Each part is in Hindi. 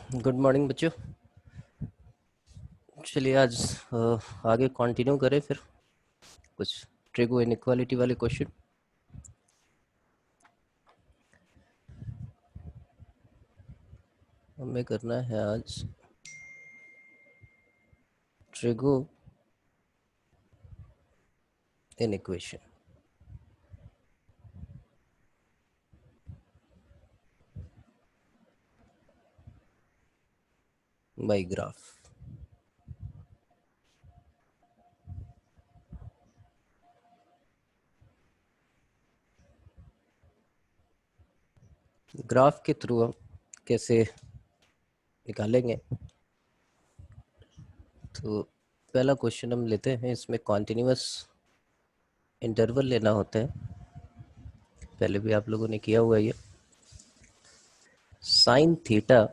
गुड मॉर्निंग बच्चों। चलिए आज आगे कंटिन्यू करें फिर कुछ ट्रिगो इनइक्वालिटी वाले क्वेश्चन। हमें करना है आज trigo in equation by graph. Graph के थ्रू हम कैसे निकालेंगे, तो पहला क्वेश्चन हम लेते हैं। इसमें कॉन्टिन्यूअस इंटरवल लेना होता है, पहले भी आप लोगों ने किया हुआ ये। Sine theta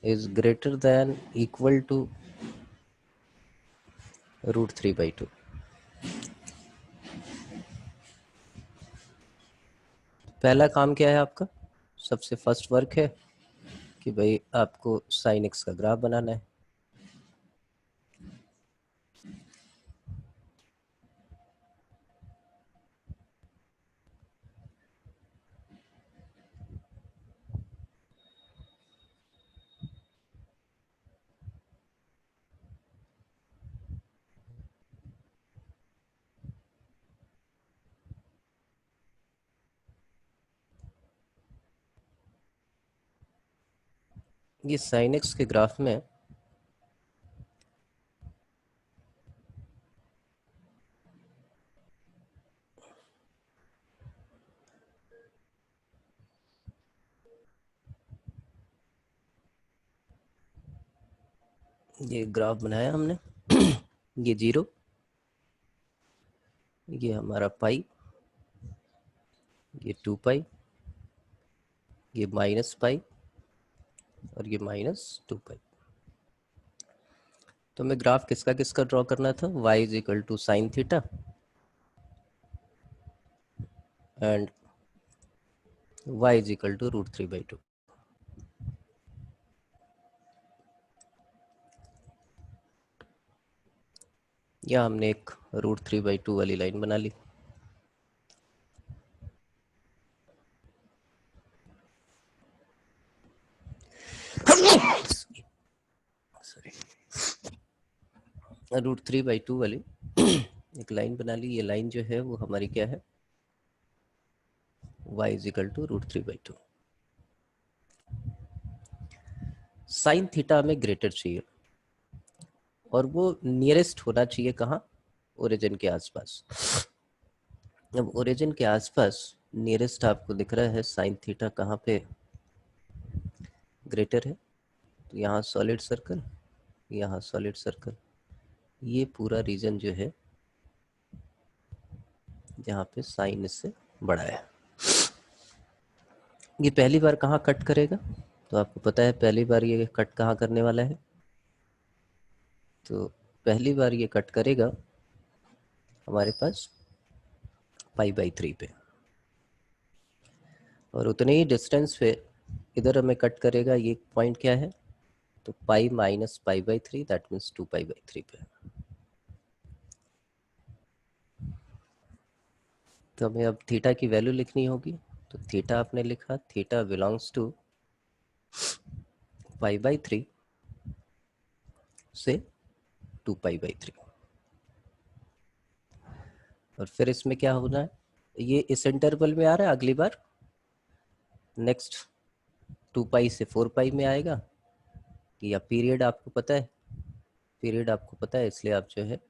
is greater than equal to √3/2। पहला काम क्या है आपका? सबसे फर्स्ट वर्क है कि भाई आपको साइन एक्स का ग्राफ बनाना है। ये साइन एक्स के ग्राफ में ये ग्राफ बनाया हमने। ये 0, ये हमारा पाई, ये 2 पाई, ये -पाई और ये -2 पाई। तो हमें ग्राफ किसका किसका ड्रॉ करना था? y is equal to sine theta and y is equal to √3/2। या हमने एक √3/2 वाली लाइन बना ली। सॉरी, √3/2 वाली एक लाइन बना ली। ये लाइन जो है वो हमारी क्या है? y is equal to √3/2। Sine theta हमें ग्रेटर चाहिए और वो नियरेस्ट होना चाहिए कहाँ? ओरिजिन के आसपास। अब ओरिजिन के आसपास नियरेस्ट आपको दिख रहा है साइन थीटा कहाँ पे ग्रेटर है? तो यहाँ सॉलिड सर्कल, यहाँ सॉलिड सर्कल, ये पूरा रीजन जो है जहाँ पे साइन इससे बड़ा है। ये पहली बार कहाँ कट करेगा? तो आपको पता है पहली बार ये कट कहाँ करने वाला है? तो पहली बार ये कट करेगा हमारे पास π/3 पे, और उतने ही डिस्टेंस पे इधर हमें कट करेगा। ये पॉइंट क्या है? तो पाई माइनस π/3, दैट मीन्स 2π/3 पे। तो हमें अब थीटा की वैल्यू लिखनी होगी। तो थीटा आपने लिखा, थीटा बिलोंग्स टू π/3 से 2π/3। और फिर इसमें क्या होना है? ये इस इंटरवल में आ रहा है, अगली बार नेक्स्ट 2 पाई से 4 पाई में आएगा। या पीरियड आपको पता है, पीरियड आपको पता है, इसलिए आप जो है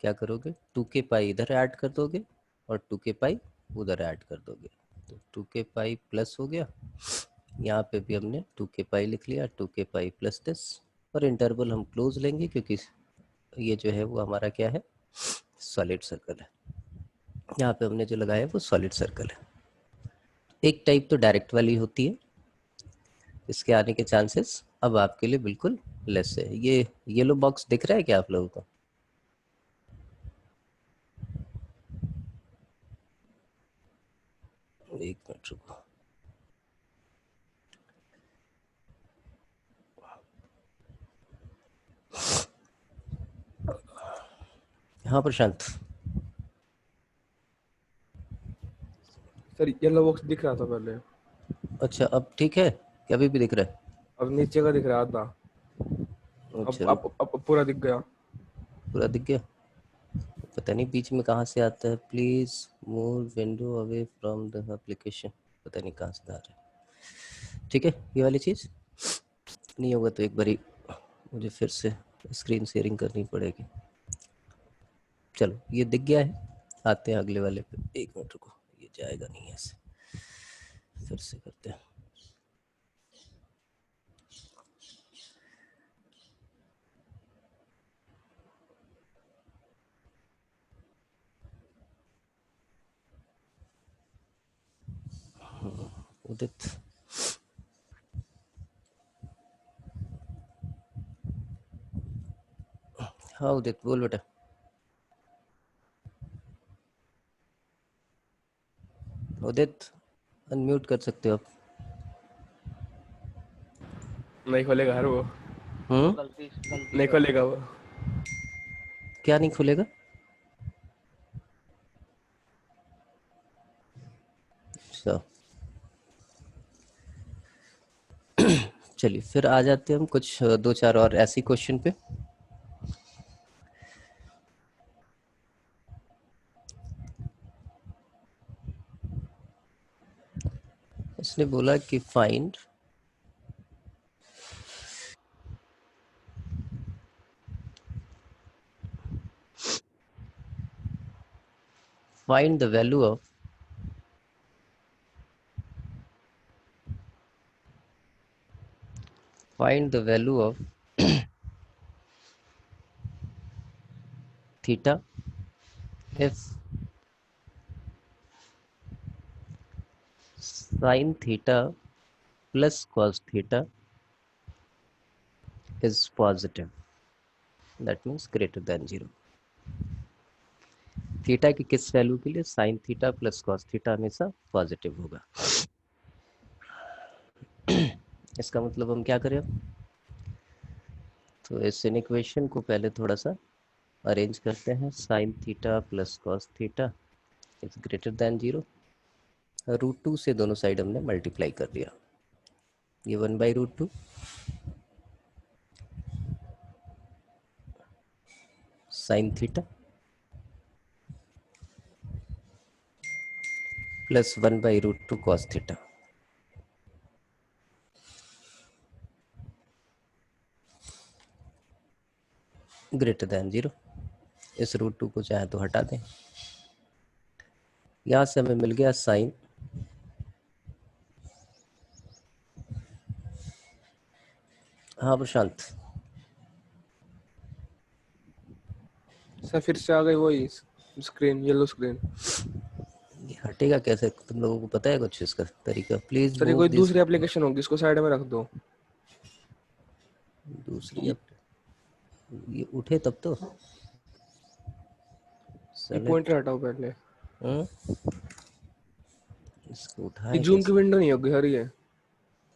क्या करोगे? 2k पाई इधर ऐड कर दोगे और 2k पाई उधर ऐड कर दोगे। तो 2k पाई प्लस हो गया, यहाँ पे भी हमने 2k पाई लिख लिया, 2k पाई प्लस दिस। और इंटरवल हम क्लोज लेंगे क्योंकि ये जो है वो हमारा क्या है? सॉलिड सर्कल है। यहाँ पे हमने जो लगाया है वो सॉलिड सर्कल है। एक टाइप तो डायरेक्ट वाली होती है, इसके आने के चांसेस अब आपके लिए बिल्कुल लेस है। ये येलो बॉक्स दिख रहा है क्या आप लोगों को? एक मिनट रुको। हाँ प्रशांत। सर येलो बॉक्स दिख रहा था पहले, अच्छा अब ठीक है क्या, अभी भी दिख रहा है? अब नीचे का दिख रहा था। अब अच्छा रुक, अब अब पूरा दिख गया। पूरा दिख गया? पता नहीं बीच में कहाँ से आता है। Please move window away from the application, पता नहीं कहाँ से आ रहा है। ठीक है ये वाली चीज़ नहीं होगा तो एक बारी मुझे फिर से स्क्रीन शेयरिंग करनी पड़ेगी। चलो ये दिख गया है, आते हैं अगले वाले पे। एक मिनट रुको, ये जाएगा नहीं ऐसे, फिर से करते हैं। उदित, हाँ उदित बोल बेटा। उदित अनम्यूट कर सकते हो आप। नहीं खोलेगा हर वो, गलती नहीं से खोलेगा वो। क्या नहीं खुलेगा? अच्छा चलिए फिर आ जाते हैं हम कुछ दो चार और ऐसी क्वेश्चन पे। इसने बोला कि find the value of find the value of theta if sin theta plus cos theta is positive, that means greater than 0। Theta की किस वैल्यू के लिए sin theta plus cos theta हमेशा पॉजिटिव होगा। इसका मतलब हम क्या करें अब? तो इस इक्वेशन को पहले थोड़ा सा अरेंज करते हैं। sin theta plus cos theta is greater then 0। √2 से दोनों साइड हमने मल्टीप्लाई कर दिया। ये 1/√2 sin theta plus 1/√2 cos theta greater than 0। इस √2 को चाहे तो हटा दें। यहाँ से हमें मिल गया साइन, हाँ प्रशांत। सर फिर से आ गई वही स्क्रीन, येलो स्क्रीन। ये हटेगा कैसे, तुम लोगों को पता है कुछ इसका तरीका? प्लीज सर ये मूव कोई दिस। दूसरी एप्लीकेशन होगी, इसको साइड में रख दो। दूसरी अब ये उठे तब तो ये सेलेक्ट। पॉइंटर हटाओ पहले। इसको ये उठाएं जूम की कैसे? विंडो नहीं होगी हरी है।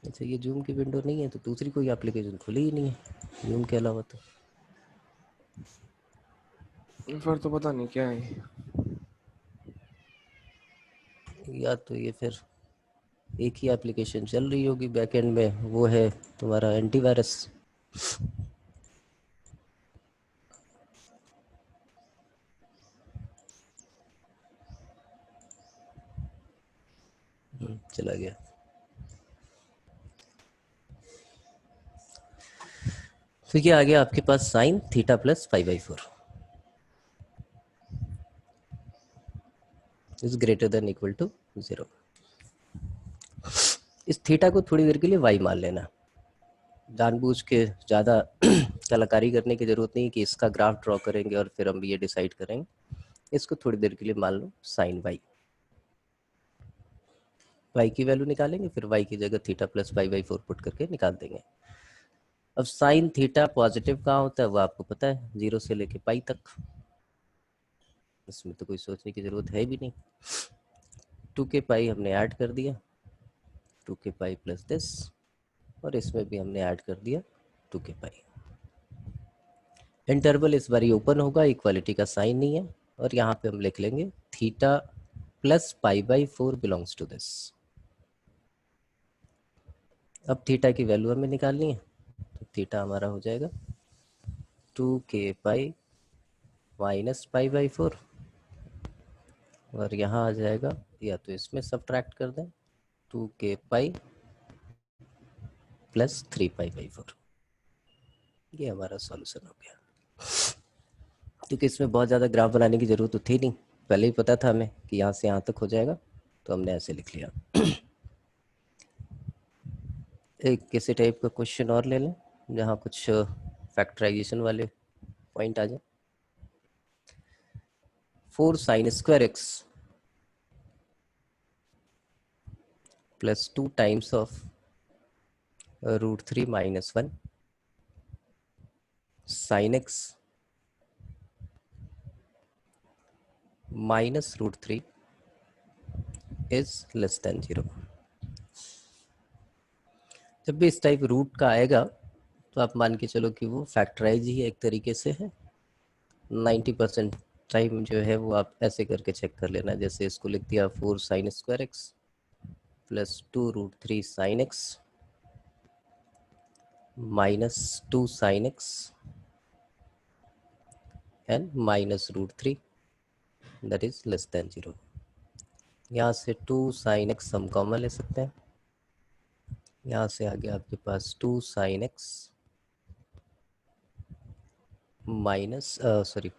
अच्छा ये जूम की विंडो नहीं है तो दूसरी कोई एप्लीकेशन खुली ही नहीं है जूम के अलावा तो। फिर तो पता नहीं क्या है। या तो ये फिर एक ही एप्लीकेशन चल रही होगी बैकएंड में, वो है तुम्हारा एंटीवायरस। चला गया। तो ये आ गया आपके पास sine theta plus 5/4 is greater than equal to 0। इस थीटा को थोड़ी देर के लिए वाई मान लेना। जानबूझ के ज़्यादा कलाकारी करने की ज़रूरत नहीं कि इसका ग्राफ ड्रॉ करेंगे और फिर हम ये डिसाइड करेंगे। इसको थोड़ी देर के लिए मान लो साइन वाई। वाई की वैल्यू निकालेंगे, फिर वाई की जगह थीटा प्लस 5/4 पुट करके निकाल देंगे। अब साइन थीटा पॉजिटिव कहाँ होता है वो आपको पता है, 0 से लेके पाई तक। इसमें तो कोई सोचने की ज़रूरत है भी नहीं। 2k पाई हमने ऐड कर दिया, 2k पाई प्लस दिस, और इसमें भी हमने ऐड कर दिया 2k पाई। इंटरवल इस बार ओपन होगा, इक्वालिटी का साइन नहीं है, और यहाँ पे हम लिख लेंगे theta plus π/4 belongs to this. अब थीटा की वैल्यू हमें निकालनी है, तो थीटा हमारा हो जाएगा 2k माइनस π/4, और यहाँ आ जाएगा, या तो इसमें सब्ट्रैक्ट कर दें, 2k प्लस 3π/4। ये हमारा सॉल्यूशन हो गया। क्योंकि इसमें बहुत ज़्यादा ग्राफ बनाने की ज़रूरत तो थी नहीं, पहले ही पता था हमें कि यहाँ से यहाँ तक हो जाएगा, तो हमने ऐसे लिख लिया। एक किसी टाइप का क्वेश्चन और ले लें जहाँ कुछ फैक्टराइजेशन वाले पॉइंट आ जाए। 4 sin square x plus 2 times of √3 - 1 sin x minus √3 is less then 0। जब भी इस टाइप रूट का आएगा तो आप मान के चलो कि वो फैक्टराइज ही एक तरीके से है। 90% टाइम जो है वो आप ऐसे करके चेक कर लेना, जैसे इसको लिख दिया 4 sin square x plus 2 √3 sin x minus 2 sin x and minus √3 that is less then 0। यहाँ से 2 sin x हम कॉमन ले सकते हैं, यहाँ से आगे आपके पास 2 sin x माइनस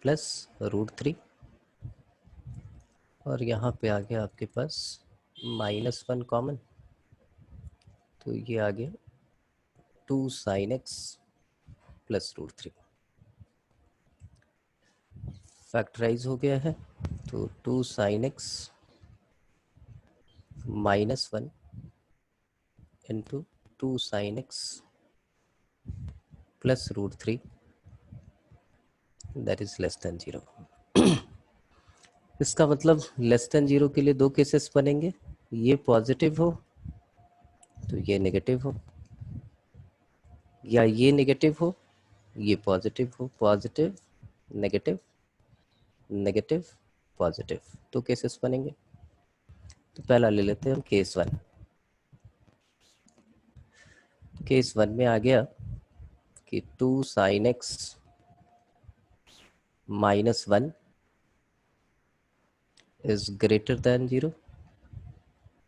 प्लस √3, और यहाँ पे आ गया आपके पास -1 कॉमन, तो ये आ गया 2 sin x प्लस √3। फैक्टराइज हो गया है, तो 2 sin x -1 into 2 sin x plus √3 that is less then 0। इसका मतलब लेस देन 0 के लिए दो केसेस बनेंगे, ये पॉजिटिव हो तो ये नेगेटिव हो, या ये नेगेटिव हो ये पॉजिटिव हो, पॉजिटिव नेगेटिव नेगेटिव पॉजिटिव, तो केसेस बनेंगे। तो पहला ले लेते हैं हम केस 1। केस 1 में आ गया कि 2 sin x -1 is greater then 0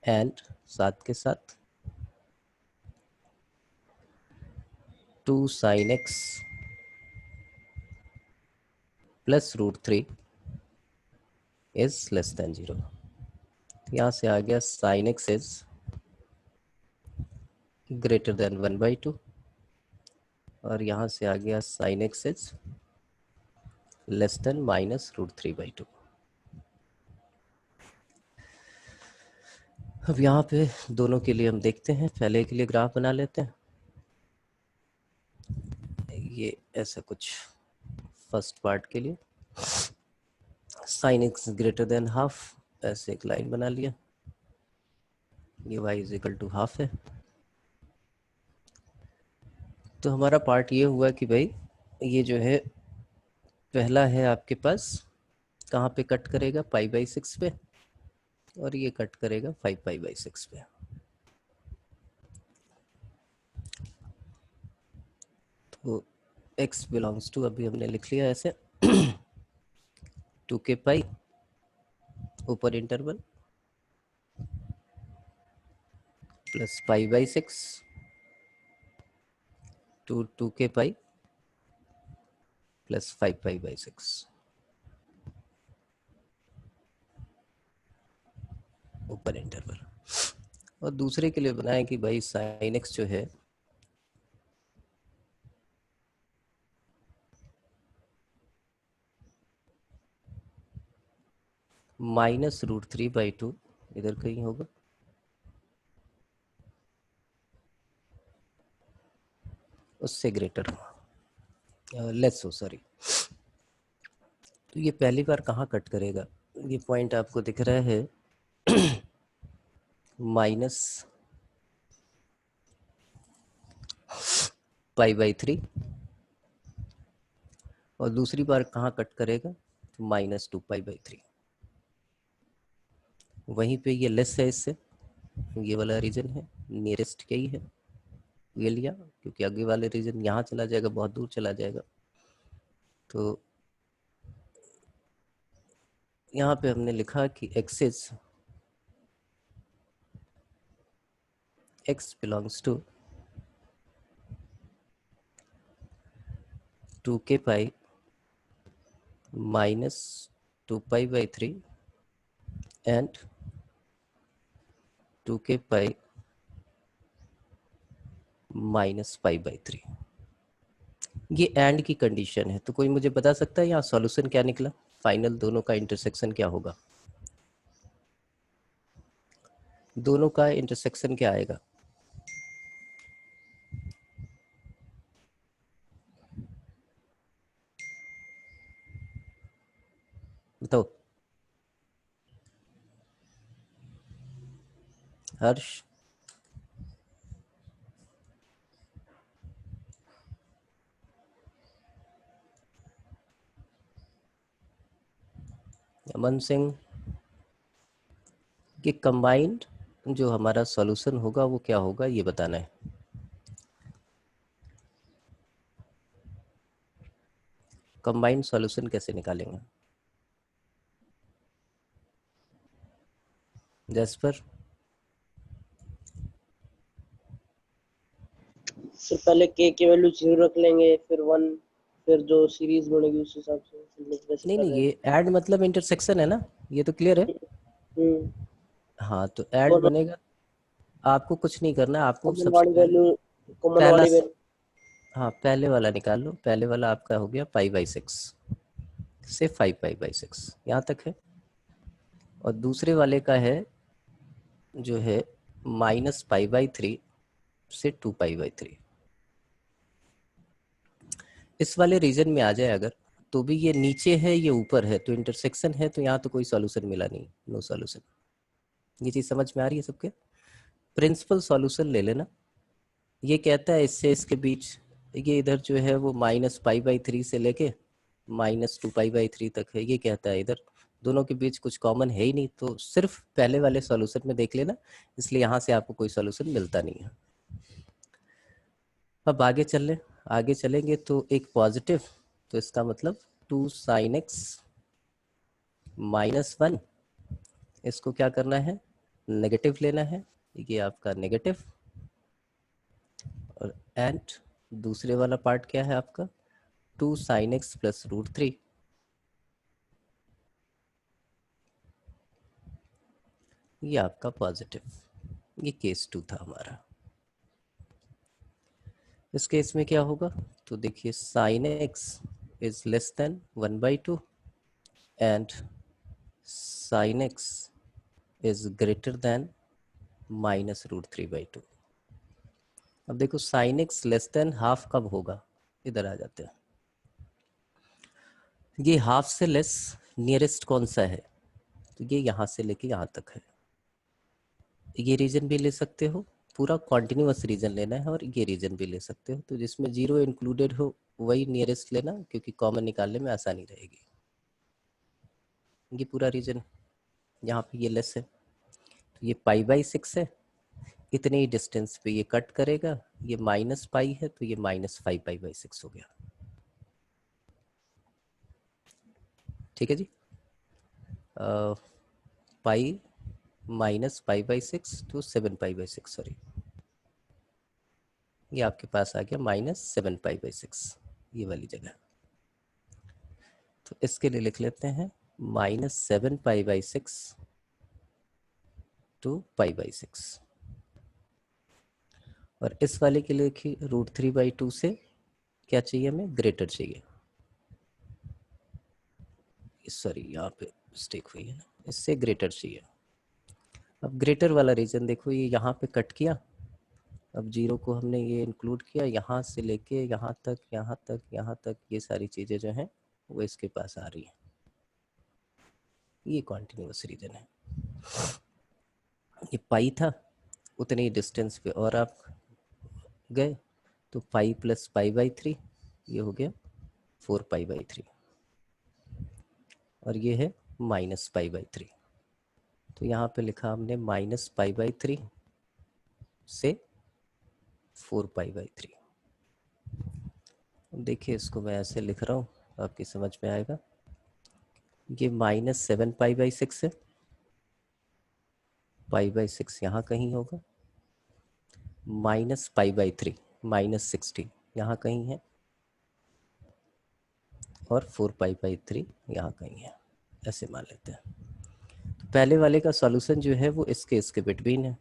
and साथ के साथ 2 sin x plus √3 is less then 0। यहाँ से आ गया sin x is greater then 1/2, और यहाँ से आ गया sin x is less then minus √3/2। अब यहाँ पे दोनों के लिए हम देखते हैं, पहले के लिए ग्राफ बना लेते हैं। ये ऐसा कुछ फर्स्ट पार्ट के लिए sin x greater than half, ऐसे एक लाइन बना लिया, ये y is equal to half है। तो हमारा पार्ट ये हुआ कि भाई ये जो है पहला है आपके पास कहाँ पे कट करेगा, π/6 पे, और ये कट करेगा 5π/6 पे। तो x बिलोंग्स टू अभी हमने लिख लिया ऐसे 2k ऊपर interval plus π/6 to 2k plus 5π/6 ऊपर इंटरवल। और दूसरे के लिए बनाए कि भाई sin x जो है -√3/2 इधर कहीं होगा, उससे ग्रेटर हो, लेस हो, सॉरी। तो ये पहली बार कहाँ कट करेगा, ये पॉइंट आपको दिख रहा है -π/3 और दूसरी बार कहाँ कट करेगा, तो -2π/3। वहीं पे ये लेस है इससे, ये वाला रीजन है, नियरेस्ट क्या ही है, ये लिया, क्योंकि आगे वाले रीजन यहाँ चला जाएगा, बहुत दूर चला जाएगा। तो यहाँ पे हमने लिखा कि axis x belongs to 2k pi -2π/3 and 2k pi -π/3। ये एंड की कंडीशन है। तो कोई मुझे बता सकता है यहाँ सॉल्यूशन क्या निकला, फाइनल दोनों का इंटरसेक्शन क्या होगा, दोनों का इंटरसेक्शन क्या आएगा? बताओ हर्ष। अमन सिंह, कि कंबाइंड जो हमारा सॉल्यूशन होगा वो क्या होगा, ये बताना है। कंबाइंड सॉल्यूशन कैसे निकालेंगे? जैस्पर, सर पहले के की वैल्यू 0 रख लेंगे, फिर 1, फिर जो सीरीज बनेगी उस हिसाब से हम लोग वैसे नहीं कर नहीं, रहे ये ऐड मतलब इंटरसेक्शन है ना, ये तो क्लियर है। हैं। हाँ, तो ऐड कॉमन बनेगा, आपको कुछ नहीं करना, आपको कॉमन सबसे वाली पहले वैल्यू, कॉमन पहला वाली वैल्यू। हाँ, पहले वाला निकाल लो। पहले वाला आपका हो गया π/6 से 5π/6, यहाँ तक है। और दूसरे वाले का है जो है -π/3 से 2π/3। इस वाले रीजन में आ जाए अगर, तो भी ये नीचे है ये ऊपर है, तो इंटरसेक्शन है, तो यहाँ तो कोई सॉल्यूशन मिला नहीं, नो सॉल्यूशन। ये चीज समझ में आ रही है सबके? प्रिंसिपल सॉल्यूशन ले लेना। ये कहता है इससे इसके बीच, ये इधर जो है वो -π/3 से लेके -2π/3 तक है, ये कहता है इधर दोनों के बीच कुछ कॉमन है ही नहीं, तो सिर्फ पहले वाले सॉल्यूशन में देख लेना, इसलिए यहाँ से आपको कोई सॉल्यूशन मिलता नहीं है। अब आगे चल ले, आगे चलेंगे तो एक पॉजिटिव, तो इसका मतलब 2 sin x -1, इसको क्या करना है, नेगेटिव लेना है, ये आपका नेगेटिव। और एंड दूसरे वाला पार्ट क्या है आपका, 2 sin x + √3, ये आपका पॉजिटिव। ये केस 2 था हमारा। इस केस में क्या होगा, तो देखिए sin x is less then 1/2 and sin x is greater then -√3/2। अब देखो sin x less than half कब होगा, इधर आ जाते हैं। ये हाफ से लेस नियरेस्ट कौन सा है, तो ये यहाँ से लेके यहाँ तक है। ये रीजन भी ले सकते हो, पूरा कॉन्टिन्यूअस रीजन लेना है, और ये रीजन भी ले सकते हो, तो जिसमें 0 इंक्लूडेड हो वही नियरेस्ट लेना, क्योंकि कॉमन निकालने में आसानी रहेगी। ये पूरा रीजन यहाँ पे ये लेस है, तो ये π/6 है, इतने ही डिस्टेंस पे ये कट करेगा, ये -π है, तो ये -5π/6 हो गया। ठीक है जी, पाई -π/6 तो 7π/6, सॉरी, ये आपके पास आ गया -7π/6, ये वाली जगह। तो इसके लिए लिख लेते हैं -7π/6 to π/6। और इस वाले के लिए लिखिए √3/2 से क्या चाहिए हमें, ग्रेटर चाहिए, सॉरी यहाँ पे मिस्टेक हुई है ना, इससे ग्रेटर चाहिए। अब ग्रेटर वाला रीजन देखो, ये यहाँ पे कट किया, अब 0 को हमने ये इंक्लूड किया, यहाँ से लेके यहाँ तक, यहाँ तक, यहाँ तक, ये सारी चीज़ें जो हैं वो इसके पास आ रही हैं। ये कॉन्टिन्यूअस रीजन है। ये पाई था, उतने ही डिस्टेंस पे और आप गए, तो पाई + π/3 ये हो गया, 4π/3 और ये है -π/3। तो यहाँ पे लिखा हमने -π/3 से 4π/3। देखिए इसको मैं ऐसे लिख रहा हूँ, आपकी समझ में आएगा। ये -7π/6 है, π/6 यहाँ कहीं होगा, -π/3 -60 यहाँ कहीं है, और 4π/3 यहाँ कहीं है, ऐसे मान लेते हैं। तो पहले वाले का सॉल्यूशन जो है वो इसके बिटवीन है,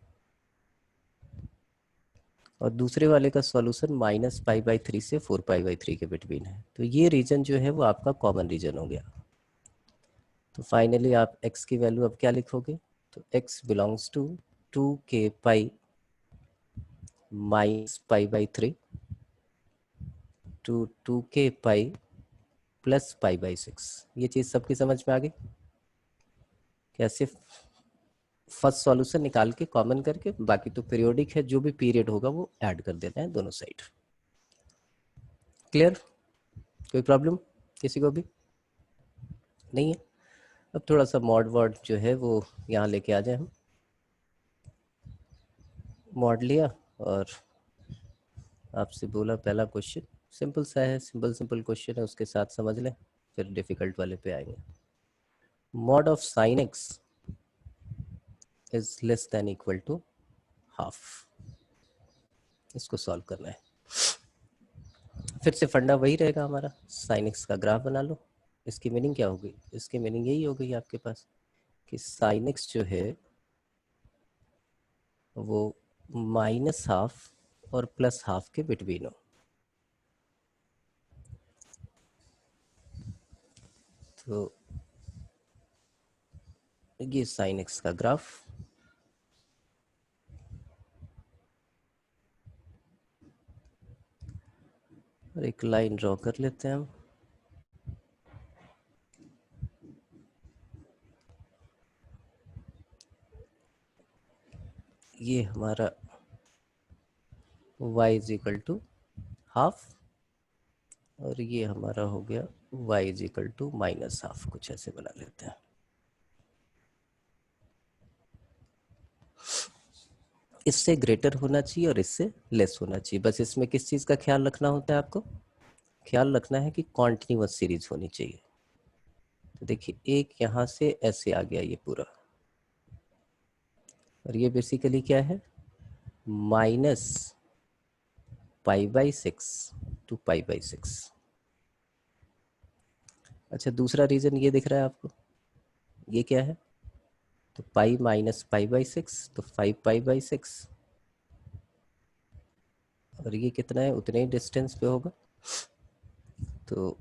और दूसरे वाले का सॉल्यूशन -π/3 से 4π/3 के बिटवीन है। तो ये रीजन जो है वो आपका कॉमन रीजन हो गया। तो फाइनली आप x की वैल्यू अब क्या लिखोगे, तो x belongs to 2k pi -π/3 to 2k pi plus π/6। ये चीज़ सबकी समझ में आ गई? कैसे फर्स्ट सॉल्यूशन निकाल के कॉमन करके, बाकी तो पीरियोडिक है, जो भी पीरियड होगा वो ऐड कर देना है दोनों साइड। क्लियर? कोई प्रॉब्लम किसी को भी नहीं है? अब थोड़ा सा मॉड वर्ड जो है वो यहाँ लेके आ जाए हम। मॉड लिया और आपसे बोला पहला क्वेश्चन सिंपल सा है, सिंपल क्वेश्चन है, उसके साथ समझ लें, फिर डिफिकल्ट वाले पे आएंगे। Mod of sine x is less than equal to half, इसको सॉल्व करना है। फिर से फंडा वही रहेगा हमारा, साइन एक्स का ग्राफ बना लो। इसकी मीनिंग क्या होगी? इसकी मीनिंग यही हो गई आपके पास कि साइन एक्स जो है वो -½ और +½ के बिटवीन हो। तो ये साइन एक्स का ग्राफ, और एक लाइन ड्रॉ कर लेते हैं हम। ये हमारा y is equal to half, और ये हमारा हो गया y इज इक्वल टू -½ कुछ ऐसे बना लेते हैं। इससे ग्रेटर होना चाहिए और इससे लेस होना चाहिए। बस इसमें किस चीज़ का ख्याल रखना होता है आपको? ख्याल रखना है कि कॉन्टिन्यूअस सीरीज होनी चाहिए। तो देखिए एक यहाँ से ऐसे आ गया ये पूरा, और ये बेसिकली क्या है, -π/6 टू π/6। अच्छा दूसरा रीजन ये दिख रहा है आपको, ये क्या है, तो पाई माइनस π/6 तो 5π/6, और ये कितना है, उतने ही डिस्टेंस पे होगा, तो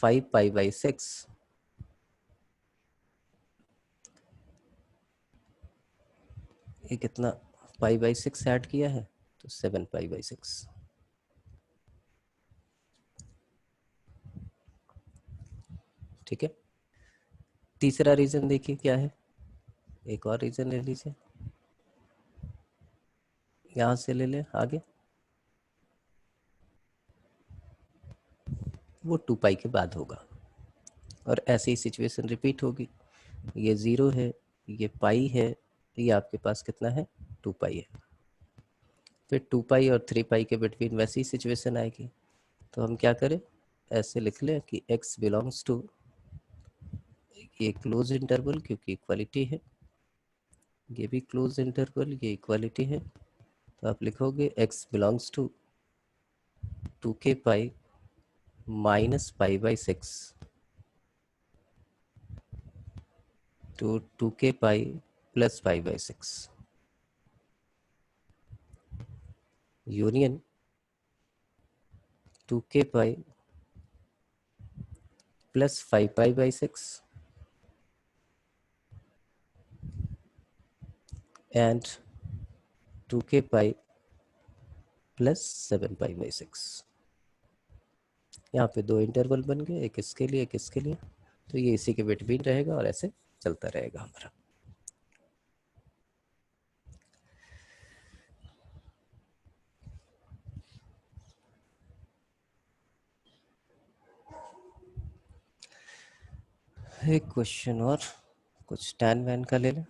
5π/6 ये कितना π/6 ऐड किया है, तो 7π/6। ठीक है। तीसरा रीजन देखिए क्या है, एक और रीजन ले लीजिए, यहां से ले ले आगे, वो 2π के बाद होगा, और ऐसी ही सिचुएशन रिपीट होगी। ये 0 है, ये पाई है, ये आपके पास कितना है, 2π है। फिर 2π और 3π के बिटवीन वैसी ही सिचुएशन आएगी। तो हम क्या करें, ऐसे लिख लें कि x बिलोंग्स टू, ये क्लोज इंटरवल क्योंकि इक्वालिटी है, ये भी क्लोज इंटरवल, ये इक्वालिटी है, तो आप लिखोगे x belongs to 2k pi -π/6 to 2k pi plus π/6 union 2k pi plus 5π/6 and 2k pi plus 7π/6। यहाँ पे दो इंटरवल बन गए, एक इसके लिए एक इसके लिए, तो ये इसी के बिटवीन रहेगा और ऐसे चलता रहेगा हमारा। एक क्वेश्चन और, कुछ tan वैन का ले लें।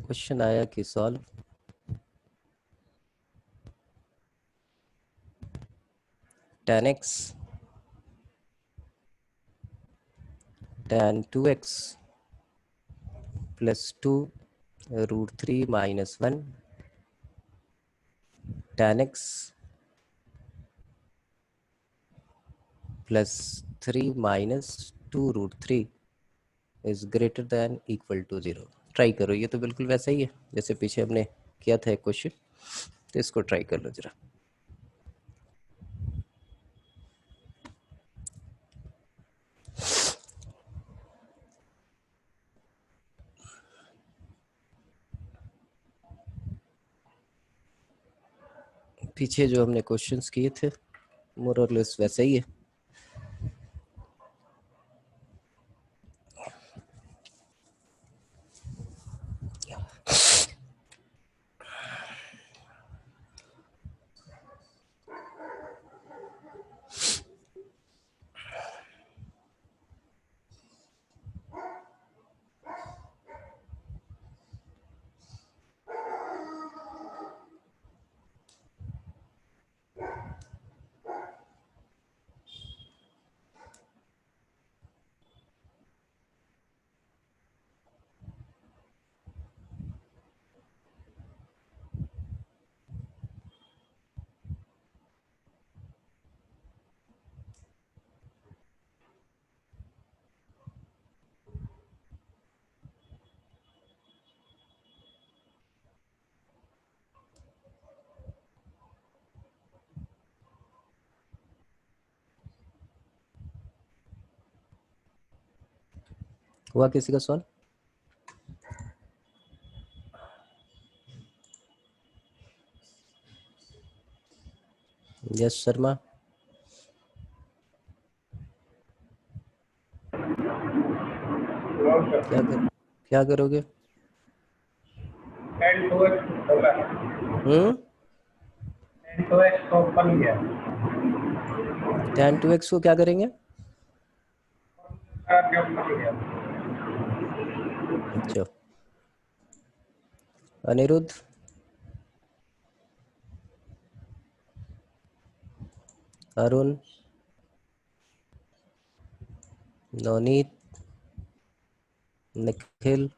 क्वेश्चन आया कि solve tan x tan 2x plus 2 √3 minus 1 tan x plus 3 minus 2 √3 is greater than equal to 0। Try करो, ये तो बिल्कुल वैसा ही है जैसे पीछे हमने किया था एक क्वेश्चन, तो इसको ट्राई कर लो जरा। पीछे जो हमने क्वेश्चंस किए थे मोर और लेस वैसा ही है। हुआ किसी का सवाल? यस शर्मा, क्या करोगे? tan 2x को क्या करेंगे? अच्छा, अनिरुद्ध, अरुण, नवनीत, निखिल,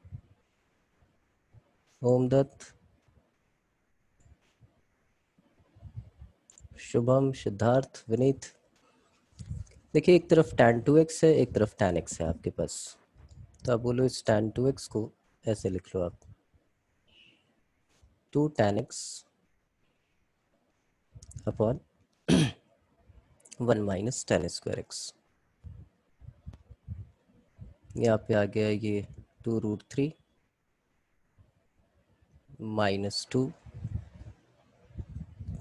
ओमदत्त, शुभम, सिद्धार्थ, विनीत। देखिए एक तरफ tan 2x है, एक तरफ tan x है आपके पास, तो आप बोलो इस tan 2x को ऐसे लिख लो आप, 2 tan x upon 1 minus tan square x। यहाँ पे आ गया ये 2√3 minus 2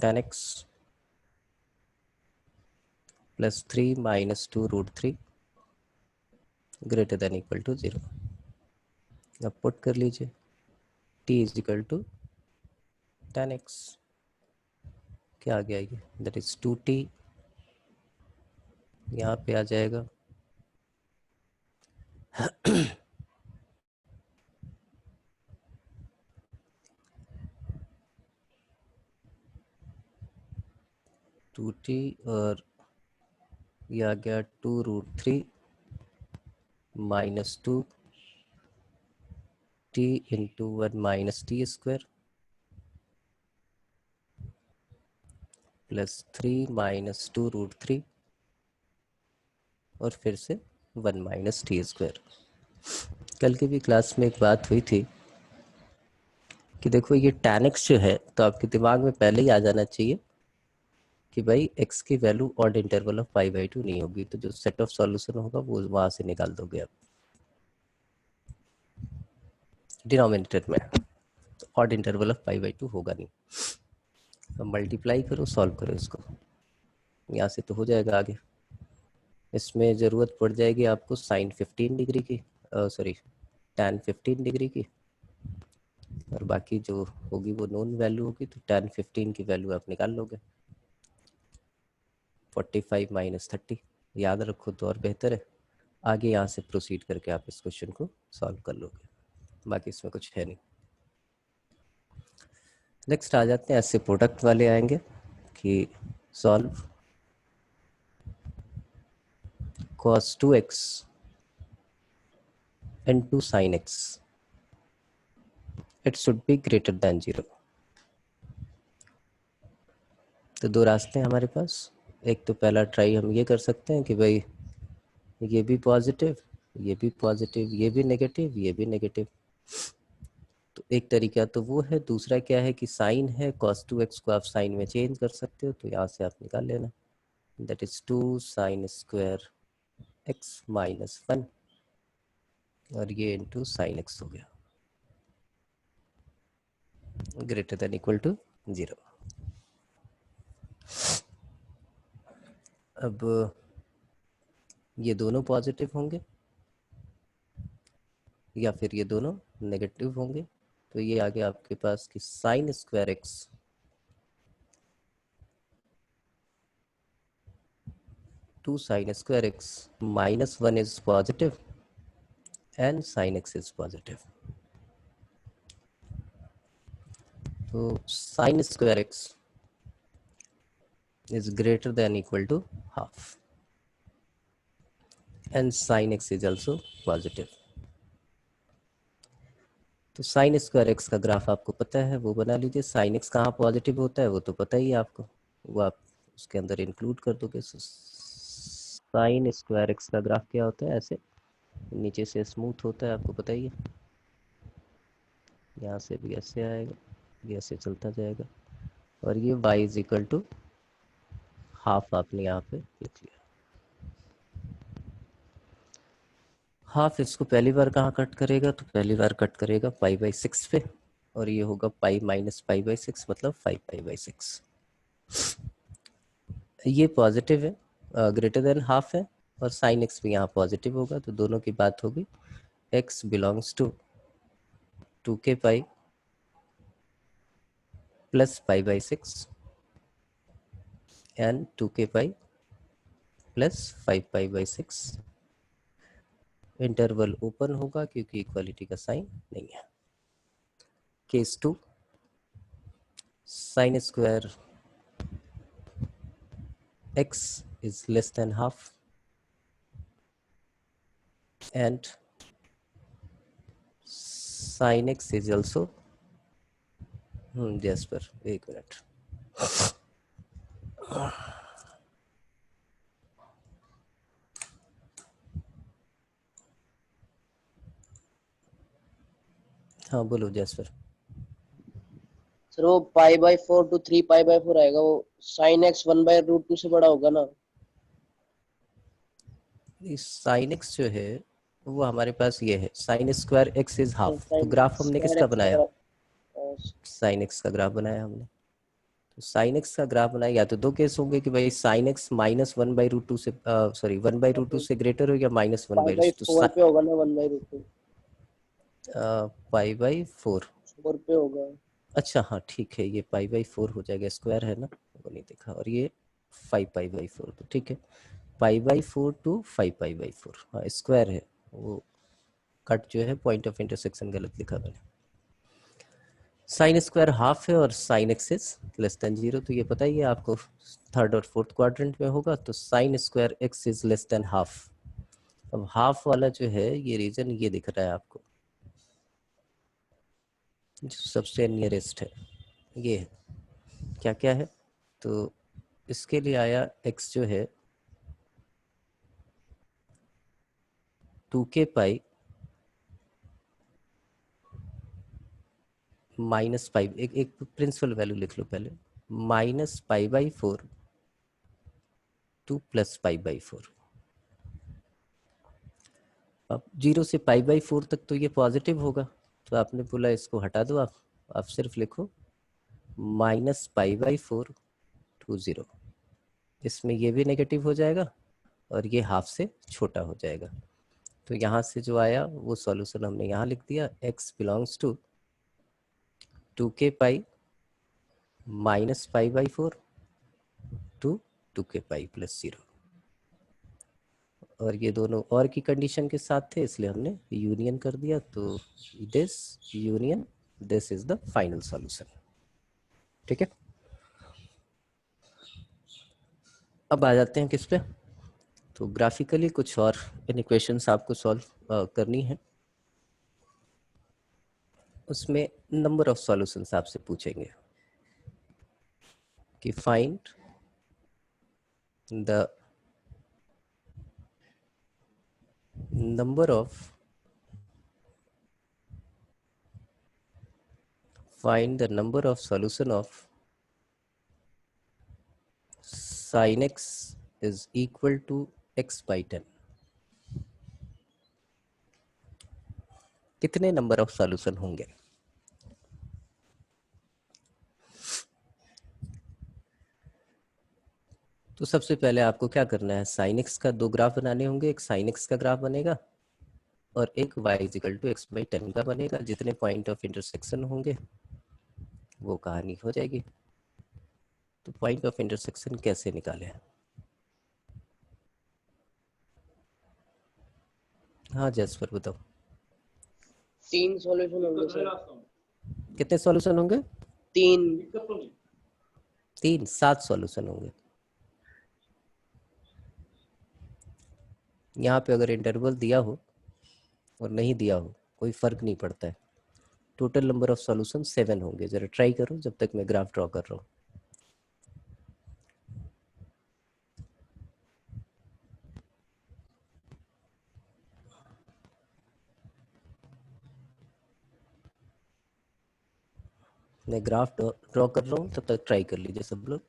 tan x plus 3 minus 2√3 greater than equal to 0। अब पुट कर लीजिए, t is equal to tan x, क्या आ गया ये, दैट इज 2t, यहाँ पे आ जाएगा 2t और ये आ गया 2√3 minus 2 t into 1 minus T square plus 3 minus 2√3 और फिर से 1 माइनस टी स्क्वायर। कल की भी क्लास में एक बात हुई थी कि देखो ये tan x जो है, तो आपके दिमाग में पहले ही आ जाना चाहिए कि भाई x की वैल्यू ऑड इंटरवल ऑफ π/2 नहीं होगी, तो जो सेट ऑफ सॉल्यूशन होगा वो वहां से निकाल दोगे आप डिनोमिनेटर में, तो ऑड इंटरवल ऑफ π/2 होगा नहीं। अब मल्टीप्लाई करो, सॉल्व करो इसको, यहाँ से तो हो जाएगा आगे। इसमें ज़रूरत पड़ जाएगी आपको साइन 15 डिग्री की, सॉरी tan 15 डिग्री की, और बाकी जो होगी वो नोन वैल्यू होगी, तो tan 15 की वैल्यू आप निकाल लोगे। 45 माइनस 30 याद रखो तो और बेहतर है। आगे यहाँ से प्रोसीड करके आप इस क्वेश्चन को सॉल्व कर लोगे, बाकी इसमें कुछ है नहीं। नेक्स्ट आ जाते हैं, ऐसे प्रोडक्ट वाले आएंगे कि solve cos 2x and 2 sin x, it should be greater than 0। तो दो रास्ते हैं हमारे पास। एक तो पहला ट्राई हम ये कर सकते हैं कि भाई ये भी पॉजिटिव, ये भी पॉजिटिव, ये भी नेगेटिव, ये भी नेगेटिव। तो एक तरीका तो वो है। दूसरा क्या है कि साइन है, cos 2x को आप साइन में चेंज कर सकते हो, तो यहाँ से आप निकाल लेना, that is 2 sin square x minus 1 और ये इंटू साइन एक्स हो गया ग्रेटर देन इक्वल टू 0। अब ये दोनों पॉजिटिव होंगे या फिर ये दोनों नेगेटिव होंगे, तो ये आ गया आपके पास कि sine square x to sine square x minus 1 is positive and sine x is positive. तो sine square x is greater than equal to half and sin x is also positive। तो साइन स्क्वायर एक्स का ग्राफ आपको पता है, वो बना लीजिए। साइन एक्स कहाँ पॉजिटिव होता है वो तो पता ही है आपको, वो आप उसके अंदर इंक्लूड कर दोगे। साइन स्क्वायर एक्स का ग्राफ क्या होता है, ऐसे नीचे से स्मूथ होता है, आपको पता ही है। यहाँ से भी ऐसे आएगा, ये ऐसे चलता जाएगा, और ये y is equal to half आपने यहाँ पे लिख लिया। हाफ इसको पहली बार कहाँ कट करेगा, तो पहली बार कट करेगा π/6 पे, और ये होगा पाई माइनस π/6 मतलब 5π/6। ये पॉजिटिव है, ग्रेटर देन हाफ है, और साइन एक्स भी यहाँ पॉजिटिव होगा, तो दोनों की बात होगी x belongs to 2k pi plus π/6 and 2k pi plus 5π/6। Interval open होगा क्योंकि इक्वालिटी का साइन नहीं है। Case 2, sine square x is less than half and sin x is also just पर एक मिनट, हाँ बोलो जैसपर। सर वो π/4 to 3π/4 आएगा, वो sin x 1/√2 से बड़ा होगा ना। इस साइन एक्स जो है वो हमारे पास ये है, sign square x is half. तो ग्राफ हमने किसका बनाया, साइन एक्स का ग्राफ बनाया हमने। तो साइन एक्स का ग्राफ बनाया, या तो दो केस होंगे कि भाई साइन एक्स माइनस 1/√2 से सॉरी 1/√2 से ग्रेटर हो या माइनस 1/√2। π/4 पे होगा ना 1/√2 π/4 4 पे होगा। अच्छा हाँ ठीक है, ये π/4 हो जाएगा, स्क्वायर है ना, वो नहीं देखा, और ये 5π/4, तो ठीक है π/4 टू 5π/4, हाँ स्क्वायर है, वो कट जो है पॉइंट ऑफ इंटरसेक्शन गलत लिखा मैंने। साइन स्क्वायर हाफ है और sign x is less then 0, तो ये पता ही है आपको, थर्ड और फोर्थ क्वाड्रेंट में होगा, तो sine square x is less than half. अब हाफ वाला जो है ये रीजन ये दिख रहा है आपको, जो सबसे नियरेस्ट है ये है। क्या क्या है, तो इसके लिए आया x जो है 2k पाई माइनस पाई, एक प्रिंसिपल वैल्यू लिख लो पहले, -π/4 टू +π/4। अब 0 से π/4 तक तो ये पॉजिटिव होगा, तो आपने बोला इसको हटा दो, आप सिर्फ लिखो -π/4 टू 0। इसमें ये भी नेगेटिव हो जाएगा और ये हाफ से छोटा हो जाएगा। तो यहाँ से जो आया वो सॉल्यूशन हमने यहाँ लिख दिया, x belongs to 2k pi -π/4 to 2k pi plus 0, और ये दोनों और की कंडीशन के साथ थे इसलिए हमने यूनियन कर दिया, तो this union this is the final solution. ठीक है, अब आ जाते हैं किस पे, तो ग्राफिकली कुछ और इक्वेशंस आपको सॉल्व करनी है। उसमें नंबर ऑफ सॉल्यूशंस आपसे पूछेंगे कि find the number of solution of sin x is equal to x by 10। कितने नंबर ऑफ सॉल्यूशन होंगे? तो सबसे पहले आपको क्या करना है, sin x का दो ग्राफ बनाने होंगे, एक sin x का ग्राफ बनेगा और एक y equal to x by 10 का बनेगा। जितने पॉइंट ऑफ इंटरसेक्शन होंगे वो कहानी हो जाएगी। तो पॉइंट ऑफ इंटरसेक्शन कैसे निकाले? हाँ जसपर बताओ। 3 सॉल्यूशन होंगे सर। कितने सॉल्यूशन होंगे? 3। 7 सॉल्यूशन होंगे। यहाँ पे अगर इंटरवल दिया हो और नहीं दिया हो कोई फर्क नहीं पड़ता है। टोटल नंबर ऑफ सॉल्यूशन 7 होंगे। जरा ट्राई करो जब तक मैं ग्राफ ड्रॉ कर रहा हूँ। मैं ग्राफ ड्रॉ कर रहा हूँ, तब तक ट्राई कर लीजिए सब लोग।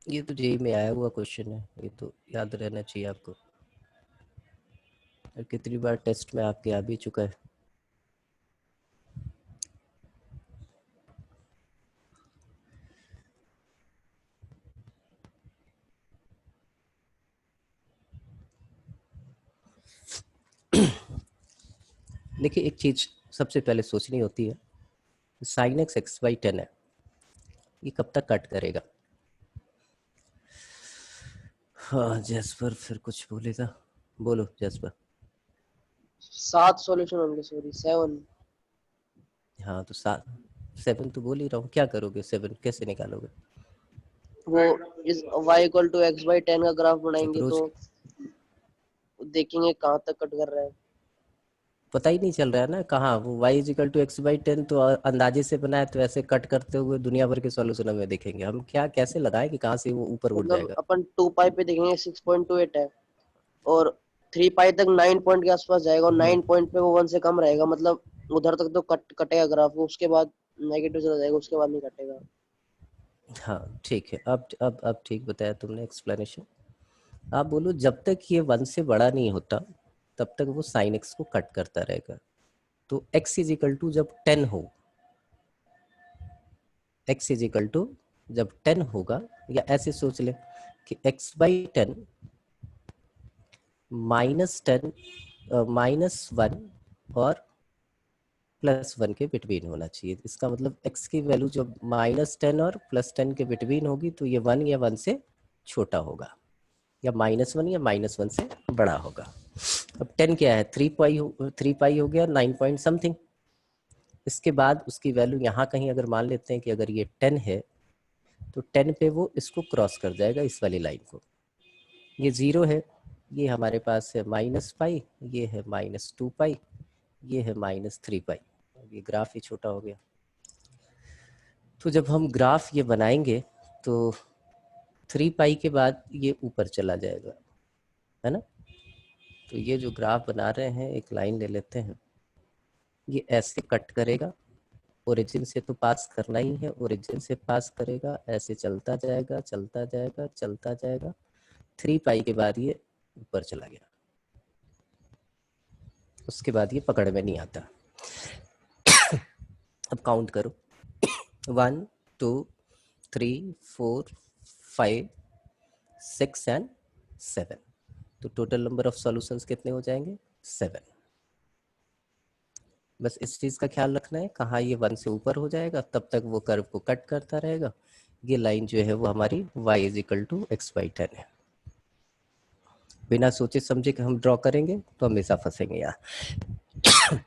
ये तो जेई में आया हुआ क्वेश्चन है, ये तो याद रहना चाहिए आपको। और कितनी बार टेस्ट में आपके आ भी चुका है। देखिए एक चीज सबसे पहले सोचनी होती है, साइन एक्स एक्स बाई 10 है, ये कब तक कट करेगा? हाँ जसपर फिर कुछ बोलेगा, बोलो जसपर। 7 सॉल्यूशन होंगे, सॉरी 7। हाँ तो 7 तो बोल ही रहा हूँ। क्या करोगे? 7 कैसे निकालोगे? वो इस y equal to x by 10 का ग्राफ बनाएंगे अप्रोच तो देखेंगे कहाँ तक कट कर रहा है। पता ही नहीं चल रहा है ना कहाँ। वो y is equal to x by 10 तो अंदाजे से बनाए, तो ऐसे कट करते हुए दुनिया भर के सॉल्यूशन हमें देखेंगे। हम क्या कैसे लगाएं कि कहाँ से वो ऊपर उठ मतलब जाएगा? अपन 2 पाई पे देखेंगे 6.28 है और 3 पाई तक 9 पॉइंट के आसपास जाएगा और 9 पॉइंट पे वो 1 से कम रहेगा, मतलब उधर तक तो कटेगा ग्राफ, उसके बाद नेगेटिव चला जाएगा, उसके बाद नहीं कटेगा। हाँ ठीक है, अब ठीक बताया तुमने एक्सप्लेनेशन। आप बोलो जब तक ये 1 से बड़ा नहीं होता तब तक वो साइन एक्स को कट करता रहेगा। तो x इजिकल टू जब 10 हो, x इजिकल टू जब 10 होगा, या ऐसे सोच ले कि x बाई 10 -10 -1 और +1 के बिटवीन होना चाहिए। इसका मतलब x की वैल्यू जब -10 और +10 के बिटवीन होगी तो ये 1 या 1 से छोटा होगा, या -1 या -1 से बड़ा होगा। अब 10 क्या है? 3 पाई हो गया 9 पॉइंट समथिंग। इसके बाद उसकी वैल्यू यहाँ कहीं अगर मान लेते हैं कि अगर ये 10 है तो 10 पे वो इसको क्रॉस कर जाएगा, इस वाली लाइन को। ये 0 है, ये हमारे पास है -पाई, ये है -2 पाई, ये है -3 पाई। अब ये ग्राफ ही छोटा हो गया। तो जब हम ग्राफ ये बनाएंगे तो 3 पाई के बाद ये ऊपर चला जाएगा, है ना। तो ये जो ग्राफ बना रहे हैं, एक लाइन ले लेते हैं, ये ऐसे कट करेगा। ओरिजिन से तो पास करना ही है, ओरिजिन से पास करेगा, ऐसे चलता जाएगा चलता जाएगा चलता जाएगा। 3 पाई के बाद ये ऊपर चला गया, उसके बाद ये पकड़ में नहीं आता। अब काउंट करो, 1 2 3 4 5 6 एंड 7। तो टोटल नंबर ऑफ सॉल्यूशंस कितने हो जाएंगे? 7। बस इस चीज का ख्याल रखना है, कहाँ ये 1 से ऊपर हो जाएगा तब तक वो कर्व को कट करता रहेगा। ये लाइन जो है वो हमारी y = x/10 है। बिना सोचे समझे कि हम ड्रॉ करेंगे तो हमेशा फंसेंगे यार।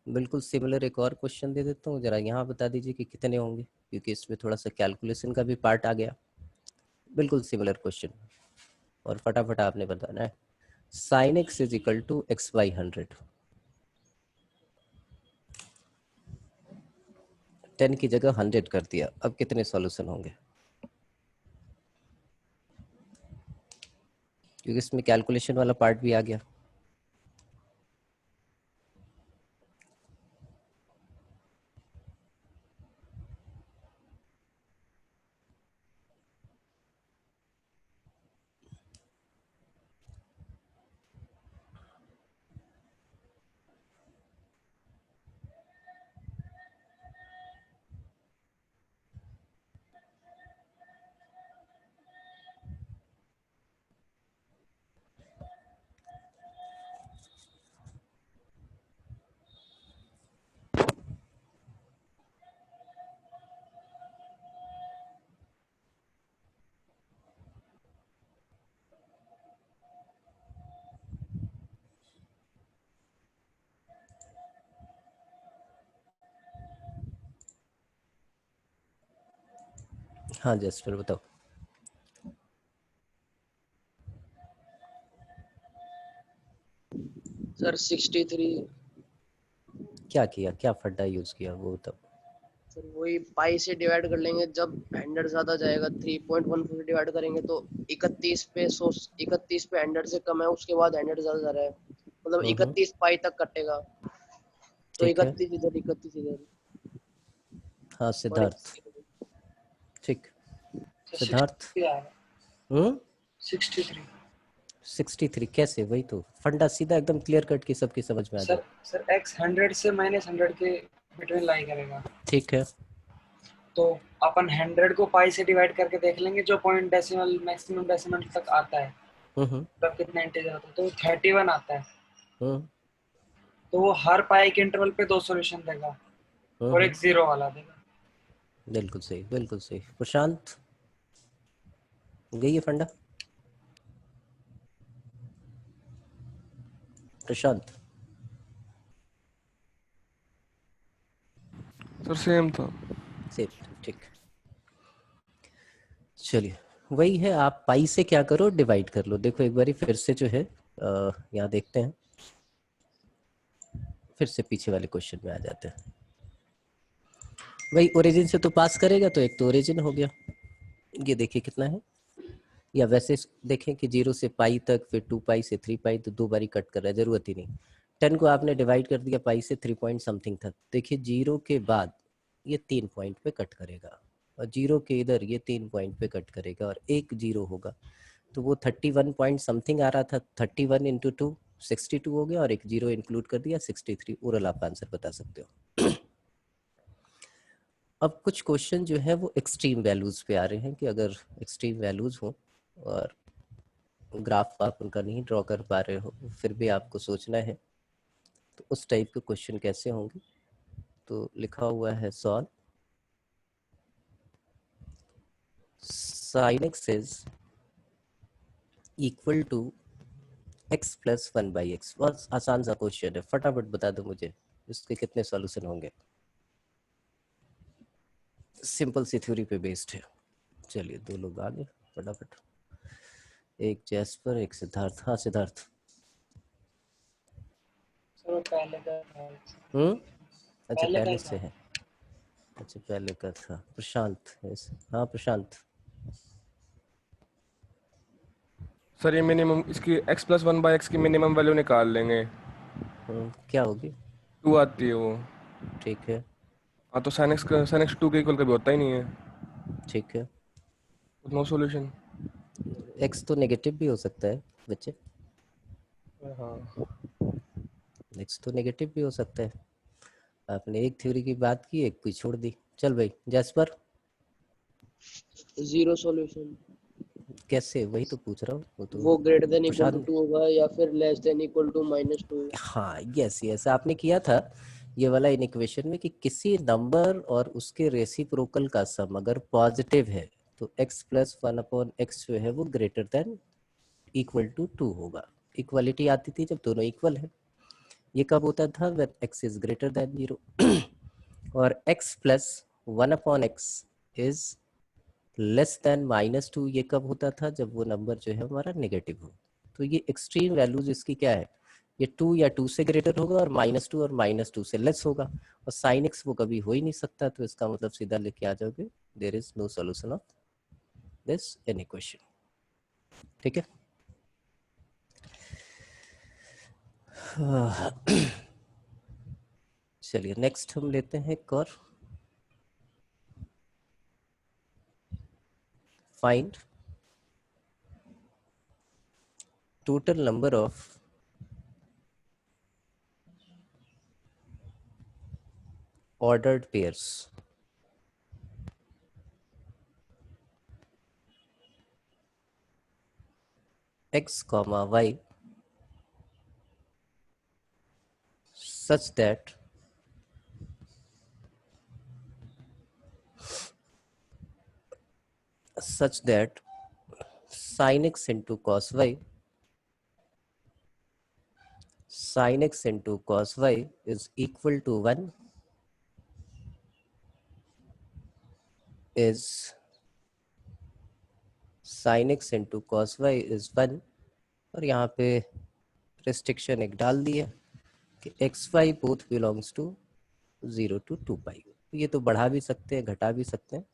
बिल्कुल सिमिलर एक और क्वेश्चन दे देता हूँ, जरा यहाँ बता दीजिए कि कितने होंगे, क्योंकि इसमें थोड़ा सा कैलकुलेशन का भी पार्ट आ गया। बिल्कुल सिमिलर क्वेश्चन, और फटाफट आपने बताना है। sin x = x/100। 10 की जगह 100 कर दिया, अब कितने सॉल्यूशन होंगे? क्योंकि इसमें कैलकुलेशन वाला पार्ट भी आ गया। हाँ जसफर बताओ। सर 63। क्या किया, क्या फड्डा यूज किया वो बताओ। सर वही पाई से डिवाइड कर लेंगे, जब 100 ज्यादा जाएगा 3.14 से डिवाइड करेंगे तो 31 पे 31 पे 100 से कम है, उसके बाद 100 ज्यादा जा रहा है, मतलब 31 पाई तक कटेगा। तो ठीक है। 31 इधर 31 इधर हाँ और सिद्धार्थ, ठीक। सिद्धार्थ। 63। 63 कैसे? वही तो फंडा सीधा एकदम क्लियर कट की सबकी समझ में आ जाए। सर x 100 से -100 के बिटवीन लाई करेगा। ठीक है। तो अपन 100 को पाई से डिवाइड करके देख लेंगे, जो पॉइंट डेसिमल मैक्सिमम डेसिमल तक आता है, मतलब कितना इंटीजर होता है, तो 31 आता है। तो वो हर पाई के इंटरवल पे 2 सॉल्यूशन देगा और एक 0 वाला देगा। बिल्कुल सही, बिल्कुल सही। प्रशांत गई है फंडा? प्रशांत सर सेम था। सेम, ठीक। चलिए वही है, आप पाई से क्या करो, डिवाइड कर लो। देखो एक बारी फिर से जो है यहाँ देखते हैं, फिर से पीछे वाले क्वेश्चन में आ जाते हैं। वही ओरिजिन से तो पास करेगा, तो एक तो ओरिजिन हो गया। ये देखिए कितना है, या वैसे देखें कि 0 से पाई तक, फिर 2 पाई से 3 पाई, तो 2 बारी कट कर रहा है, जरूरत ही नहीं। 10 को आपने डिवाइड कर दिया पाई से 3 पॉइंट समथिंग तक, देखिए 0 के बाद ये 3 पॉइंट पे कट करेगा, और 0 के इधर ये 3 पॉइंट पे कट करेगा, और एक 0 होगा। तो वो 31 पॉइंट समथिंग आ रहा था, 31 इंटू 2 62 हो गया, और एक 0 इंक्लूड कर दिया 63। ओरल आप आंसर बता सकते हो। अब कुछ क्वेश्चन जो है वो एक्सट्रीम वैल्यूज पे आ रहे हैं, कि अगर एक्सट्रीम वैल्यूज हो और ग्राफ आप उनका नहीं ड्रॉ कर पा रहे हो, फिर भी आपको सोचना है, तो उस टाइप के क्वेश्चन कैसे होंगे। तो लिखा हुआ है solve sin x is equal to x plus 1/x। बहुत आसान सा क्वेश्चन है, फटाफट बता दो मुझे इसके कितने सॉल्यूशन होंगे। सिंपल सी थ्योरी पे बेस्ड है। चलिए 2 लोग आगे फटाफट, एक जैस्पर एक सिद्धार्थ। हाँ सिद्धार्थ। सर पहले का अच्छा पहले था। से है। अच्छा पहले का था। प्रशांत। हाँ प्रशांत। सर ये मिनिमम इसकी x + 1/x की मिनिमम वैल्यू निकाल लेंगे। क्या होगी? 2 आती है वो। ठीक है। हाँ तो sin x 2 के इक्वल कभी होता ही नहीं है, ठीक है। No solution. एक्स तो नेगेटिव भी हो सकता है बच्चे, हाँ एक्स तो नेगेटिव भी हो सकता है। आपने एक थ्योरी की बात की, एक कोई छोड़ दी। चल भाई जैस्पर। Zero solution. कैसे, वही तो पूछ रहा हूँ। वो ग्रेटर देन इक्वल टू प्रशांत, 2 होगा या फिर लेस देन इक्वल टू -2। हाँ यस यस, आपने किया था ये वाला इन इक्वेशन में कि किसी नंबर और उसके रेसिप्रोकल का सम अगर पॉजिटिव है तो x प्लस 1/x जो है वो ग्रेटर देन इक्वल टू 2 होगा। इक्वलिटी आती थी जब दोनों इक्वल है। ये कब होता था? when x is greater then 0 और x plus 1/x is less then -2 ये कब होता था? जब वो नंबर जो है हमारा नेगेटिव हो। तो ये एक्सट्रीम वैल्यूज इसकी क्या है? ये 2 या 2 से ग्रेटर होगा और -2 और -2 से लेस होगा, और साइन एक्स वो कभी हो ही नहीं सकता। तो इसका मतलब सीधा लेके आ जाओगे there is no solution of this in equation. ठीक है। चलिए नेक्स्ट हम लेते हैं एक और। Find total number of ordered pairs x comma y such that sin x into cos y is equal to 1 is sin x into cos y is 1, और यहाँ पे restriction एक डाल दिया कि x y both belongs to 0 to 2 pi. ये तो बढ़ा भी सकते हैं घटा भी सकते हैं।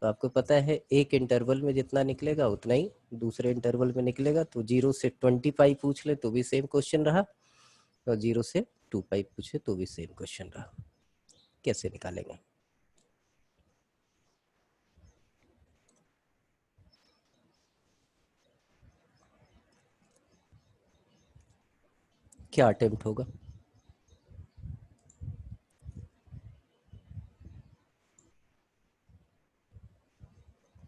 तो आपको पता है एक इंटरवल में जितना निकलेगा उतना ही दूसरे इंटरवल में निकलेगा। तो 0 से 20 पाई पूछ ले तो भी सेम क्वेश्चन रहा, और 0 से 2 पाई पूछे तो भी सेम क्वेश्चन रहा। कैसे निकालेंगे? क्या अटेम्प्ट होगा?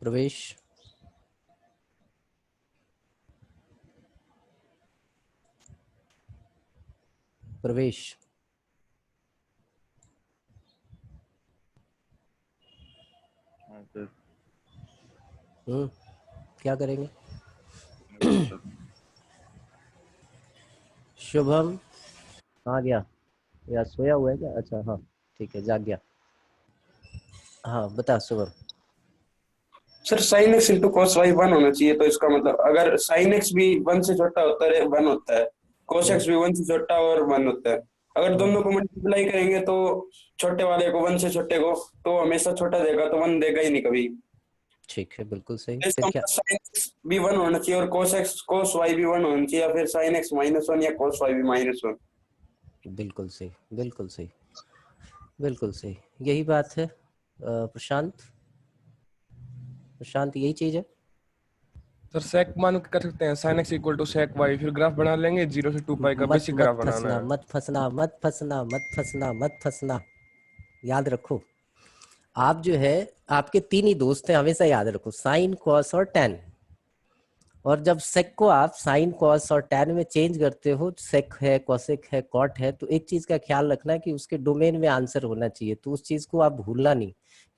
प्रवेश, प्रवेश। क्या करेंगे? शुभम आ गया या सोया हुआ है क्या? अच्छा हाँ ठीक है, जाग गया। हाँ बता Shubham. Sir sine x into cos y 1 होना चाहिए, तो इसका मतलब अगर साइन एक्स भी 1 से छोटा होता है 1 होता है, कॉस एक्स भी 1 से छोटा और 1 होता है। अगर दोनों को मल्टीप्लाई करेंगे तो छोटे वाले को 1 से छोटे को तो हमेशा छोटा देगा, तो 1 देगा ही नहीं कभी। ठीक है, बिल्कुल सही। इसका फिर क्या? मतलब साइन एक्स भी 1 होना चाहिए और कॉस वाई भी 1 होना चाहिए, या फिर साइन एक्स -1 या कॉस वाई भी -1। बिल्कुल सही, बिल्कुल सही, बिल्कुल सही, यही बात है। प्रशांत, प्रशांत यही चीज है। सर सेक मान के कर सकते हैं sin x equal to sec y, फिर ग्राफ बना लेंगे 0 से 2 पाई का, मत बेसिक ग्राफ मत बनाना फंसना, है। मत फंसना, मत फंसना, मत फंसना, मत फंसना। याद रखो, आप जो है आपके 3 ही दोस्त हैं, हमेशा याद रखो, साइन कॉस और टैन। और जब सेक को आप साइन कॉस और टैन में चेंज करते हो, सेक है, कॉसेक है, कॉट है, तो एक चीज का ख्याल रखना है कि उसके डोमेन में आंसर होना चाहिए। तो उस चीज को आप भूलना नहीं,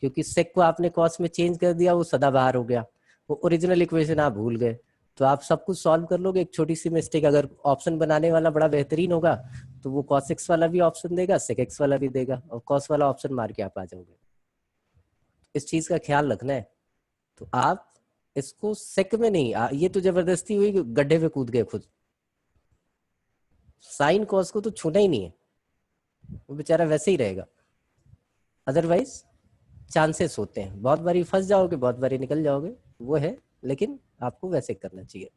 क्योंकि सेक को आपने कॉस में चेंज कर दिया, वो सदाबहार हो गया, वो ओरिजिनल इक्वेशन आप भूल गए। तो आप सब कुछ सॉल्व कर लोगे, एक छोटी सी मिस्टेक, अगर ऑप्शन बनाने वाला बड़ा बेहतरीन होगा तो वो कॉस एक्स वाला भी ऑप्शन देगा, सेक एक्स वाला भी देगा, और कॉस वाला ऑप्शन मार के आप आ जाओगे। इस चीज का ख्याल रखना है। तो आप इसको सेक में नहीं, ये तो जबरदस्ती हुई, गड्ढे में कूद गए खुद। साइन कॉस को तो छूना ही नहीं है, वो बेचारा वैसे ही रहेगा। अदरवाइज चांसेस होते हैं, बहुत बारी फंस जाओगे, बहुत बारी निकल जाओगे, वो है, लेकिन आपको वैसे करना चाहिए।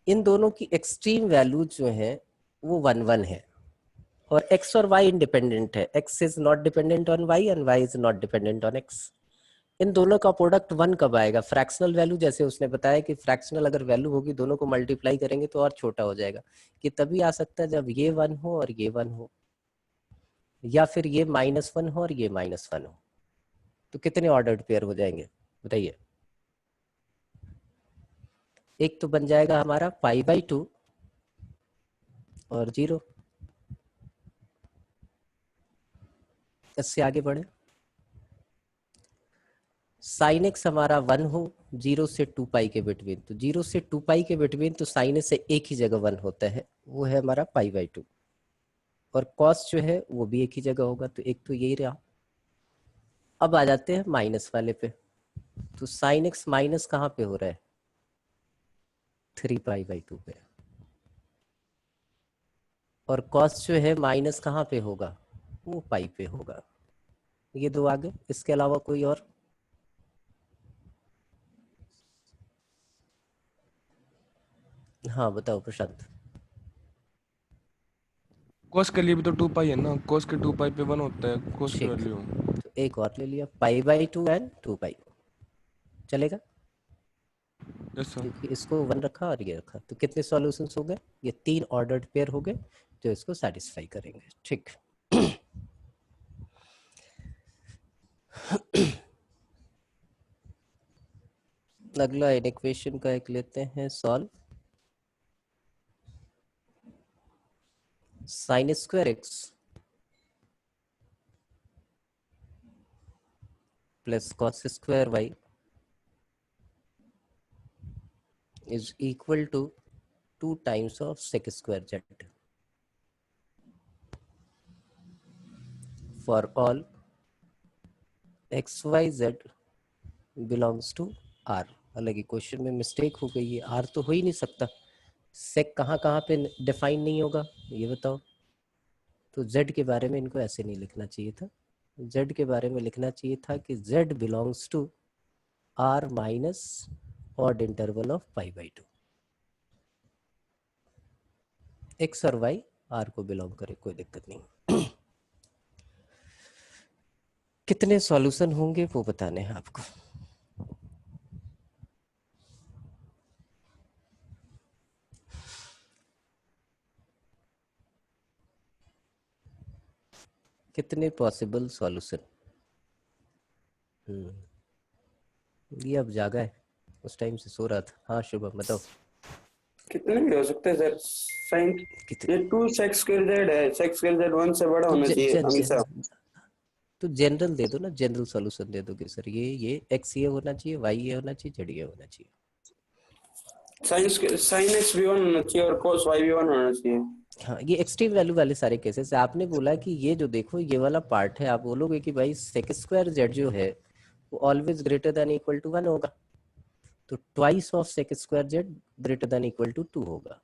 इन दोनों की एक्सट्रीम वैल्यू जो है वो 1 1 है, और x और y इंडिपेंडेंट है। x is not dependent on y and y is not dependent on x। इन दोनों का प्रोडक्ट 1 कब आएगा? फ्रैक्शनल वैल्यू, जैसे उसने बताया कि फ्रैक्शनल अगर वैल्यू होगी, दोनों को मल्टीप्लाई करेंगे तो और छोटा हो जाएगा, कि तभी आ सकता है जब ये 1 हो और ये 1 हो, या फिर ये -1 हो और ये -1 हो। तो कितने ऑर्डर्ड पेयर हो जाएंगे बताइए? एक तो बन जाएगा हमारा π/2 और 0। इससे आगे बढ़े, साइन एक्स हमारा 1 हो 0 से 2π के बिटवीन, तो 0 से 2π के बिटवीन तो साइन एक्स से एक ही जगह 1 होता है, वो है हमारा π/2, और कॉस जो है वो भी एक ही जगह होगा, तो एक तो यही रहा। अब आ जाते हैं माइनस वाले पे, तो साइन एक्स माइनस कहाँ पे हो रहा है? 3π/2 पे, और कॉस जो है माइनस कहाँ पे होगा? वो पाई पे होगा। ये दो आगे, इसके अलावा कोई और? हाँ बताओ प्रशांत। कोस के लिए भी तो 2 पाई है ना, कोस के 2 पाई पे 1 होता है कोस की ठीक, वैल्यू। तो एक और ले लिया, π/2 एंड 2π, चलेगा? Yes sir. क्योंकि इसको 1 रखा और ये रखा, तो कितने सॉल्यूशंस हो गए? ये 3 ऑर्डर्ड पेयर हो गए जो इसको सेटिस्फाई करेंगे। ठीक, अगला इक्वेशन का एक लेते हैं solve. Sine square x plus cos square y is equal to 2 times of sec square z for all x y z belongs to r। हालांकि क्वेश्चन में मिस्टेक हो गई है, r तो हो ही नहीं सकता, sec कहाँ कहाँ पे डिफाइन नहीं होगा ये बताओ? तो z के बारे में इनको ऐसे नहीं लिखना चाहिए था, z के बारे में लिखना चाहिए था कि z belongs to r minus odd interval of π/2। x और y r को बिलोंग करे, कोई दिक्कत नहीं। कितने सॉल्यूशन होंगे वो बताने हैं आपको। कितने पॉसिबल सॉल्यूशन? ये अब जागा है, उस टाइम से सो रहा था। हाँ शुभम बताओ। कितने भी हो सकते हैं सर? साइन कितने? ये 2 sec square z है, sec square z 1 से बड़ा तो होना चाहिए हमेशा। तो जनरल दे दो ना, जनरल सॉल्यूशन दे दो कि सर ये x ये होना चाहिए, y ये होना चाहिए, z ये होना चाहिए। साइन एक्स भी 1 होना चाहिए और cos y भी 1 होना चाहिए। हाँ, ये एक्सट्रीम वैल्यू वाले सारे केसेस। आपने बोला कि ये जो देखो ये वाला पार्ट है, आप बोलोगे कि भाई sec स्क्वायर z जो है वो always greater than equal to 1 होगा, तो twice of sec square z greater than equal to 2 होगा,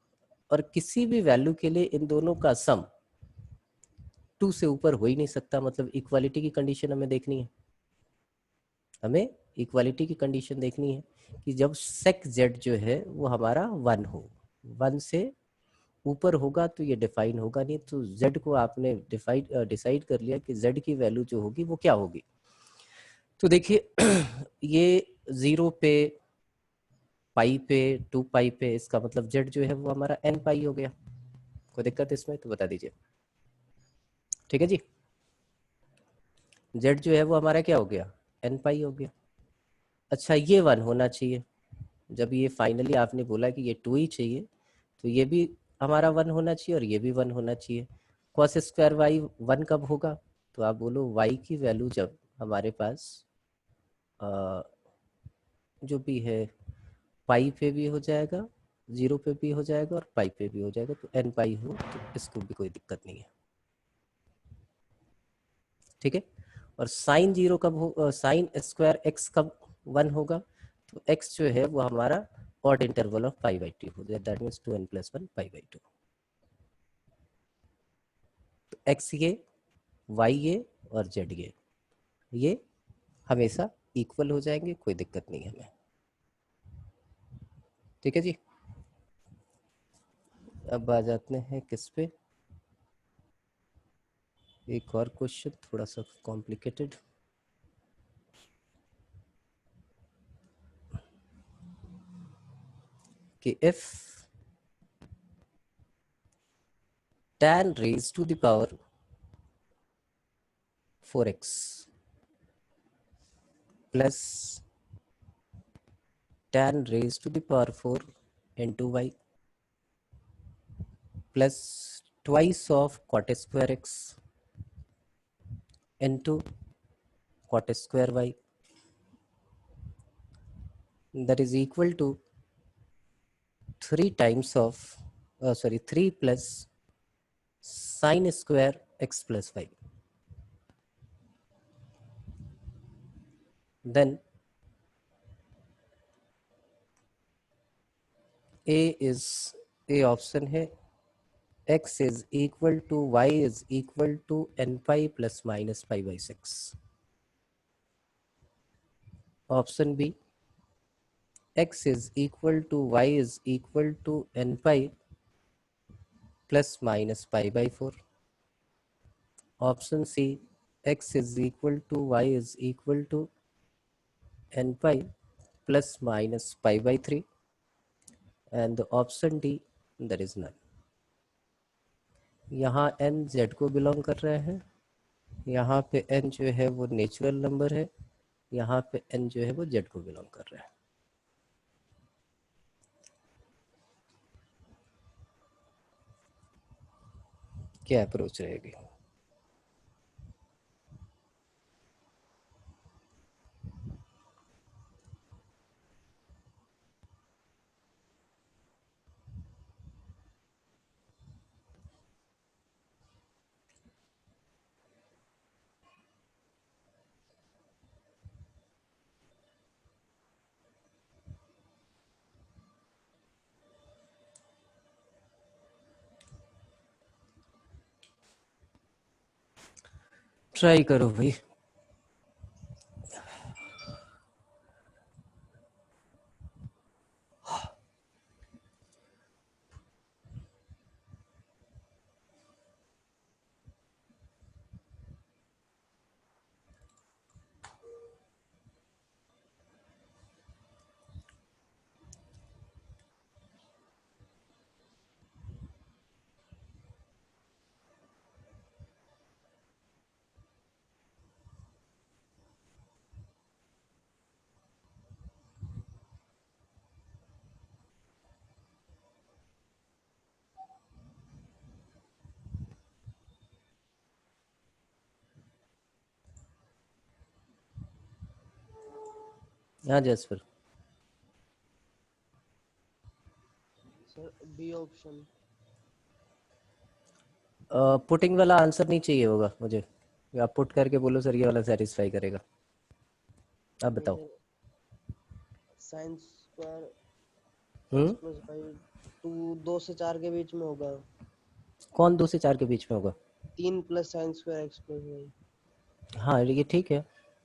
और किसी भी वैल्यू के लिए इन दोनों का सम 2 से ऊपर हो ही नहीं सकता। मतलब इक्वालिटी की कंडीशन हमें देखनी है, हमें इक्वालिटी की कंडीशन देखनी है कि जब sec z जो है वो हमारा 1 हो, 1 से ऊपर होगा तो ये डिफाइन होगा नहीं। तो z को आपने डिसाइड कर लिया कि z की वैल्यू जो होगी वो क्या होगी। तो देखिए ये 0 पे, पाई पे, 2π पे, इसका मतलब z जो है वो हमारा n π हो गया। कोई दिक्कत इसमें तो बता दीजिए। ठीक है जी, z जो है वो हमारा क्या हो गया? n π हो गया। अच्छा ये 1 होना चाहिए, जब ये फाइनली आपने बोला कि ये 2 ही चाहिए, तो ये भी हमारा 1 होना चाहिए और ये भी 1 होना चाहिए। cos स्क्वायर वाई 1 कब होगा? तो आप बोलो y की वैल्यू जब हमारे पास जो भी है पाई पे भी हो जाएगा, 0 पे भी हो जाएगा और पाई पे भी हो जाएगा, तो n π हो, तो इसको भी कोई दिक्कत नहीं है। ठीक है, और साइन 0 कब हो, साइन स्क्वायर x कब 1 होगा? तो x जो है वो हमारा ऑड इंटरवल ऑफ π/2 हो जाए, दैट मीन्स 2n + 1 π/2। तो x ये, y ये और z ये हमेशा इक्वल हो जाएंगे, कोई दिक्कत नहीं है हमें। ठीक है जी, अब आ जाते हैं किस पे, एक और क्वेश्चन थोड़ा सा कॉम्प्लिकेटेड। कि if tan raised to the power 4x plus tan raised to the power 4 into y plus twice of cot square x into cot square y, that is equal to 3 times of 3 plus sin square x plus y. Then A option है x is equal to y is equal to n pi plus minus pi by 6. Option B, x is equal to y is equal to n pi plus minus pi by 4. Option C, x is equal to y is equal to n pi plus minus pi by 3. And the option D, there is none. यहाँ n z को बिलोंग कर रहे हैं, यहाँ पे n जो है वो नेचुरल नंबर है, यहाँ पे n जो है वो z को बिलोंग कर रहा है. क्या अप्रोच रहेगी? ट्राई करो भाई. हाँ Jasfar. Sir B option. Putting वाला आंसर नहीं चाहिए होगा मुझे, आप पुट करके बोलो सर ये वाला सेटिस्फाई करेगा. आप बताओ. Sign square x plus y 2 से 4 के बीच में होगा. कौन 2 से 4 के बीच में होगा? 3 plus sign square x plus y. हाँ ये ठीक है,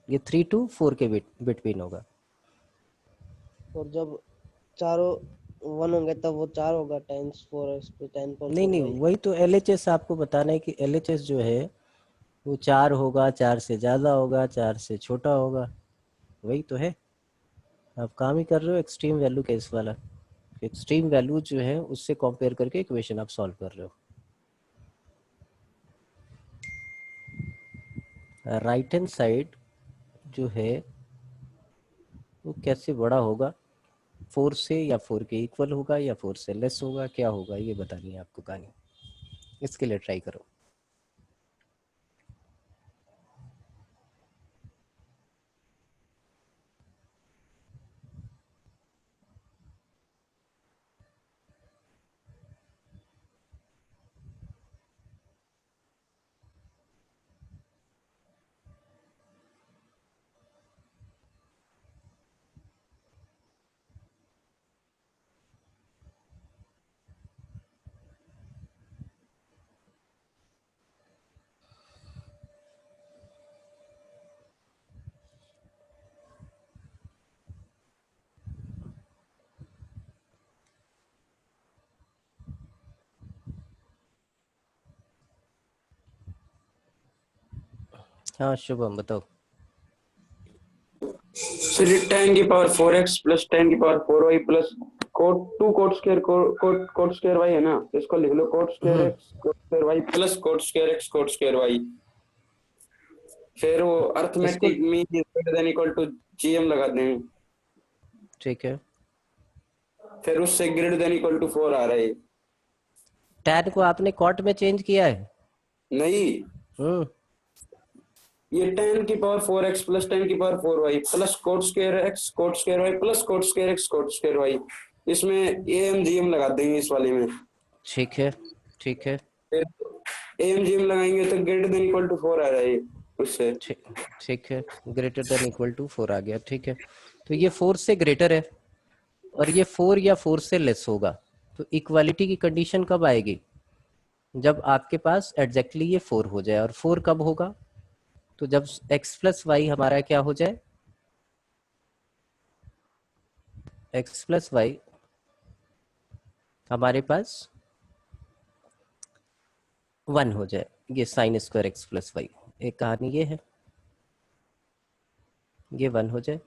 ये 3 to 4 के बिटवीन होगा. और जब चारों 1 होंगे तब वो 4 होगा. टाइम्स 4x पे 10 पर नहीं, वही तो LHS आपको बताना है कि LHS जो है वो 4 होगा, 4 से ज़्यादा होगा, 4 से छोटा होगा. वही तो है, आप काम ही कर रहे हो एक्सट्रीम वैल्यू केस वाला. एक्सट्रीम वैल्यू जो है उससे कंपेयर करके इक्वेशन आप सॉल्व कर रहे हो. राइट हैंड साइड जो है वो कैसे बड़ा होगा, 4 से या 4 के इक्वल होगा या 4 से लेस होगा, क्या होगा ये बतानी है आपको कहानी. इसके लिए ट्राई करो. हाँ शुभम बताओ. सर tan की पावर 4x प्लस tan की power 4y plus cot square y है ना, इसको लिख लो cot square x cot square y plus cot square x cot square y. फिर वो arithmetic mean is greater than equal to GM लगा देंगे, ठीक है। फिर उससे ग्रेटर देन इक्वल टू 4 आ रहा है। टैन को आपने कॉट में चेंज किया है? नहीं, हम्म। ये 10 की पावर 4x प्लस 10 की power 4y plus coat square x coat square y plus coat square x coat square y, इसमें AMGM लगा देंगे इस वाले में। ठीक है, ठीक है, AMGM लगाएंगे तो ग्रेटर देन इक्वल टू 4 आ रहा है उससे। ठीक, ठीक है। ग्रेटर देन इक्वल टू 4 आ गया, ठीक है। तो ये 4 से ग्रेटर है और ये 4 या 4 से लेस होगा, तो इक्वालिटी की कंडीशन कब आएगी? जब आपके पास एग्जैक्टली ये 4 हो जाए। और 4 कब होगा? तो जब x प्लस वाई हमारा क्या हो जाए, x प्लस वाई हमारे पास 1 हो जाए, ये sine square x plus y, एक कहानी ये है, ये 1 हो जाए।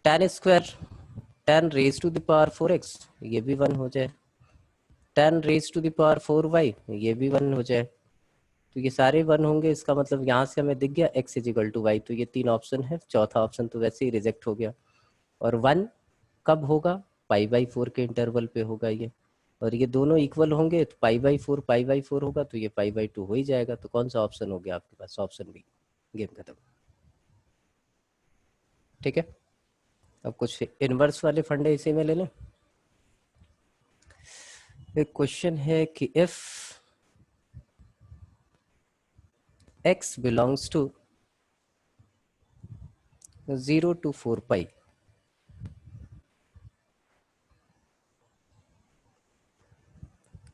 tan स्क्वायर tan raise to the power 4x, ये भी 1 हो जाए। tan raise to the power 4y, ये भी 1 हो जाए। तो ये सारे 1 होंगे, इसका मतलब यहाँ से हमें दिख गया x इजिकल टू वाई। तो ये 3 ऑप्शन है, चौथा ऑप्शन तो वैसे ही रिजेक्ट हो गया। और 1 कब होगा? π/4 के इंटरवल पे होगा ये, और ये दोनों इक्वल होंगे तो π/4 होगा, तो ये π/2 हो ही जाएगा। तो कौन सा ऑप्शन हो गया आपके पास? Option B. गेम खत्म। ठीक है, अब कुछ इनवर्स वाले फंडे इसी में ले लें। एक क्वेश्चन है कि if x belongs to 0 to 4 pi,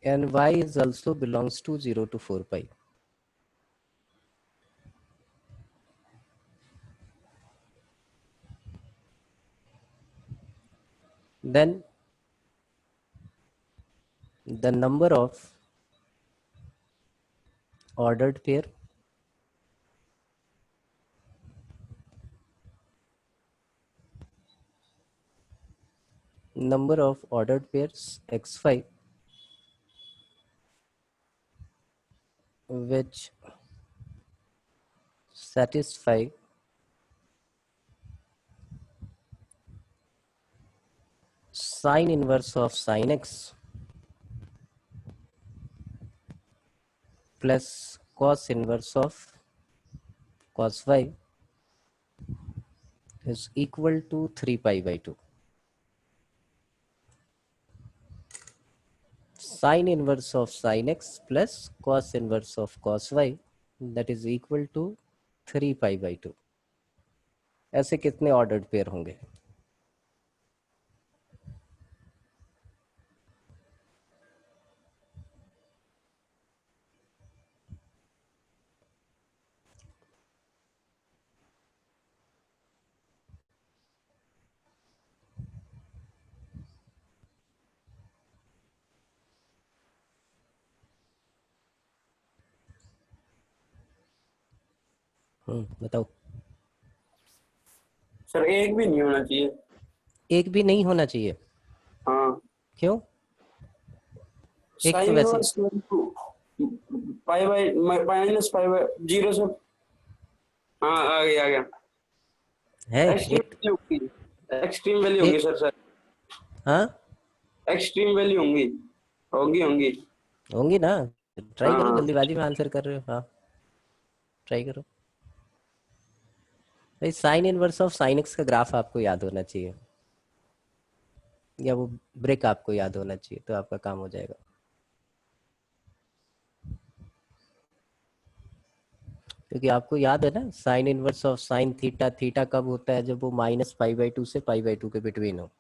and y is also belongs to 0 to 4 pi, then the number of ordered pair x5 which satisfy sine inverse of sin x plus cos inverse of cos y is equal to 3 pi by 2. Sine inverse of sin x plus cos inverse of cos y, that is equal to 3 pi by 2. ऐसे कितने ऑर्डर्ड पेयर होंगे? बताओ। सर एक भी नहीं होना चाहिए। एक भी नहीं होना चाहिए? हाँ, क्यों? एक तो साइन वैसे inverse pi by minus pi by 0 से, हाँ आ गया आ गया। है एक्सट्रीम एक, वैल्यू होगी, एक्सट्रीम वैल्यू होगी एक, सर। हाँ एक्सट्रीम वैल्यू होंगी, होंगी होंगी। होंगी ना। ट्राई हाँ करो, हाँ। जल्दीबाजी में आंसर कर रहे हो। हाँ, ट्राई करो भाई। Sine inverse of sine x का ग्राफ आपको याद होना चाहिए, या वो ब्रेक आपको याद होना चाहिए, तो आपका काम हो जाएगा। क्योंकि आपको याद है ना, sine inverse of sine theta, theta कब होता है? जब वो -π/2 से π/2 के बिटवीन हो।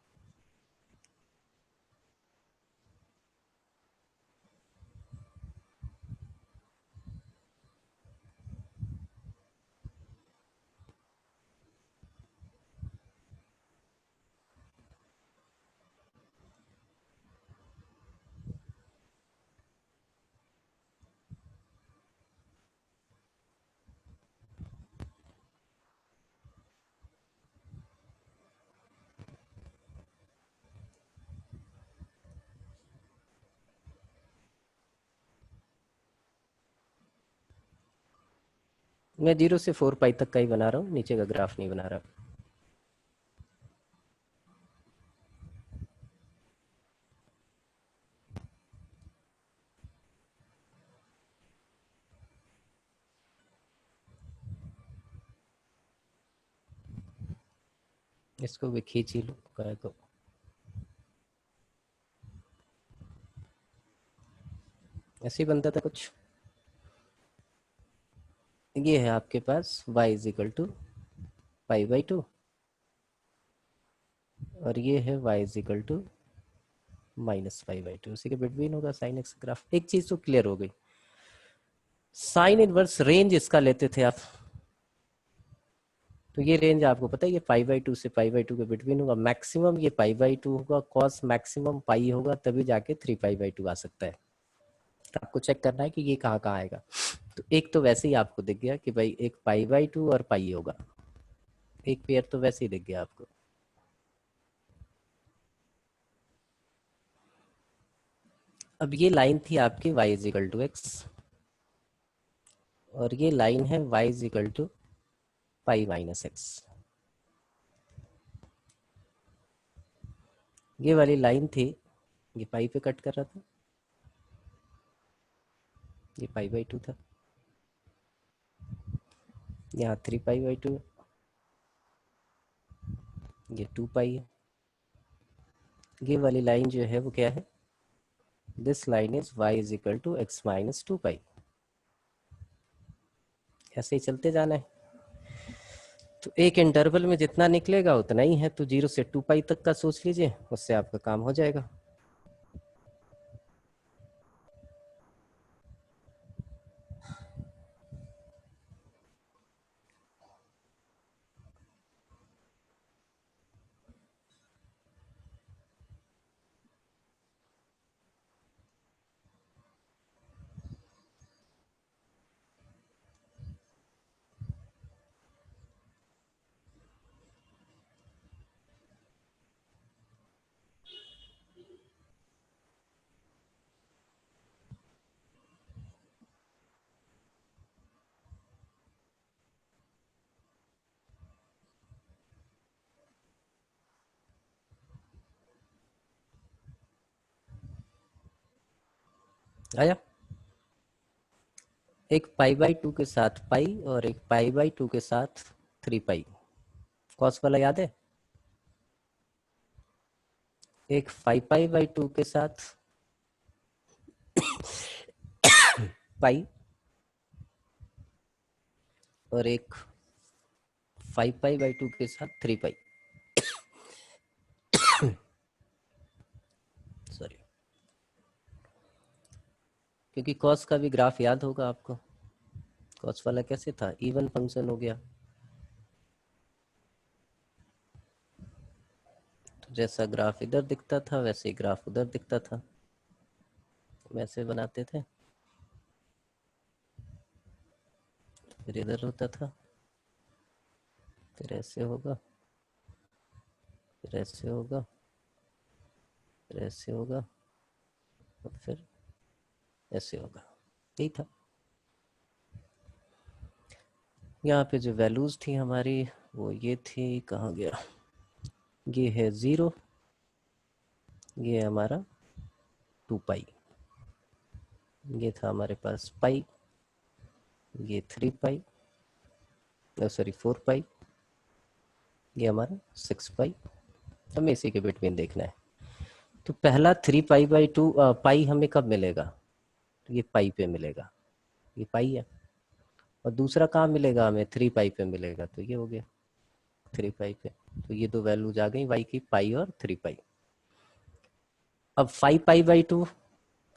मैं 0 से 4 पाई तक का ही बना रहा हूँ, नीचे का ग्राफ नहीं बना रहा। इसको भी खींच ही लो काय को। ऐसे ही बनता था कुछ। ये है आपके पास y इज इक्वल टू π/2 और ये है y इज इक्वल टू -π/2, उसी के बिटवीन होगा साइन एक्स ग्राफ। एक चीज तो क्लियर हो गई, साइन इनवर्स रेंज इसका लेते थे आप, तो ये रेंज आपको पता है ये π/2 से π/2 के बिटवीन होगा। मैक्सिमम ये π/2 होगा, कॉस मैक्सिमम पाई होगा, तभी जाके 3π/2 आ सकता है। तो आपको चेक करना है कि ये कहाँ कहाँ आएगा। तो एक तो वैसे ही आपको दिख गया कि भाई एक π/2 और पाई होगा, एक पेयर तो वैसे ही दिख गया आपको। अब ये लाइन थी आपकी y is equal to x और ये लाइन है y is equal to pi minus x. ये वाली लाइन थी, ये पाई पे कट कर रहा था, ये π/2 था, यहाँ 3π/2 है, ये 2 है। ये वाली लाइन जो है वो क्या है, this line is y is equal to x minus 2π। ऐसे ही चलते जाना है। तो एक इंटरवल में जितना निकलेगा उतना ही है, तो 0 से 2π तक का सोच लीजिए, उससे आपका काम हो जाएगा। आया, एक π/2 के साथ पाई और एक π/2 के साथ 3π। कॉस वाला याद है? एक 5π/2 के साथ पाई और एक 5π/2 के साथ 3π। सॉरी, क्योंकि कॉस का भी ग्राफ याद होगा आपको। कॉस वाला कैसे था, इवन फंक्शन हो गया, तो जैसा ग्राफ इधर दिखता था वैसे ही ग्राफ उधर दिखता था, वैसे बनाते थे। फिर इधर होता था, फिर ऐसे होगा, फिर ऐसे होगा, फिर ऐसे होगा और फिर ऐसे होगा। यही था। यहाँ पे जो वैल्यूज थी हमारी वो ये थी, कहाँ गया, ये है 0, ये हमारा 2π, ये था हमारे पास पाई, ये 3π, सॉरी 4π, ये हमारा 6π। हमें इसी के बिटवीन देखना है। तो पहला 3π/2 पाई हमें कब मिलेगा, तो ये पाई पे मिलेगा, ये पाई है। और दूसरा कहाँ मिलेगा हमें, 3π पे मिलेगा, तो ये हो गया 3π पे। तो ये दो वैल्यूज आ गई y की, पाई और 3π। अब 5π/2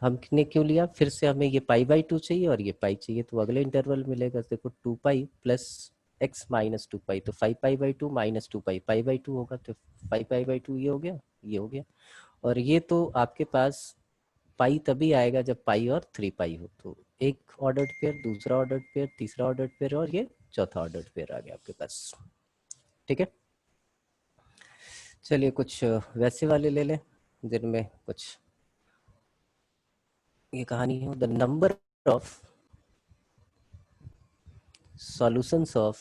हमने क्यों लिया, फिर से हमें ये π/2 चाहिए और ये पाई चाहिए, तो अगले इंटरवल मिलेगा। देखो 2π प्लस x माइनस 2π, तो 5π/2 माइनस 2π, π/2 होगा, तो 5π/2 ये हो गया, ये हो गया। और ये तो आपके पास पाई तभी आएगा जब पाई और 3π हो। तो एक ऑर्डर्ड पेयर, दूसरा ऑर्डर्ड पेयर, तीसरा ऑर्डर्ड पेयर और ये चौथा ऑर्डर्ड पेयर आ गया आपके पास। ठीक है, चलिए कुछ वैसे वाले ले लें जिनमें कुछ ये कहानी हो। The number of solutions of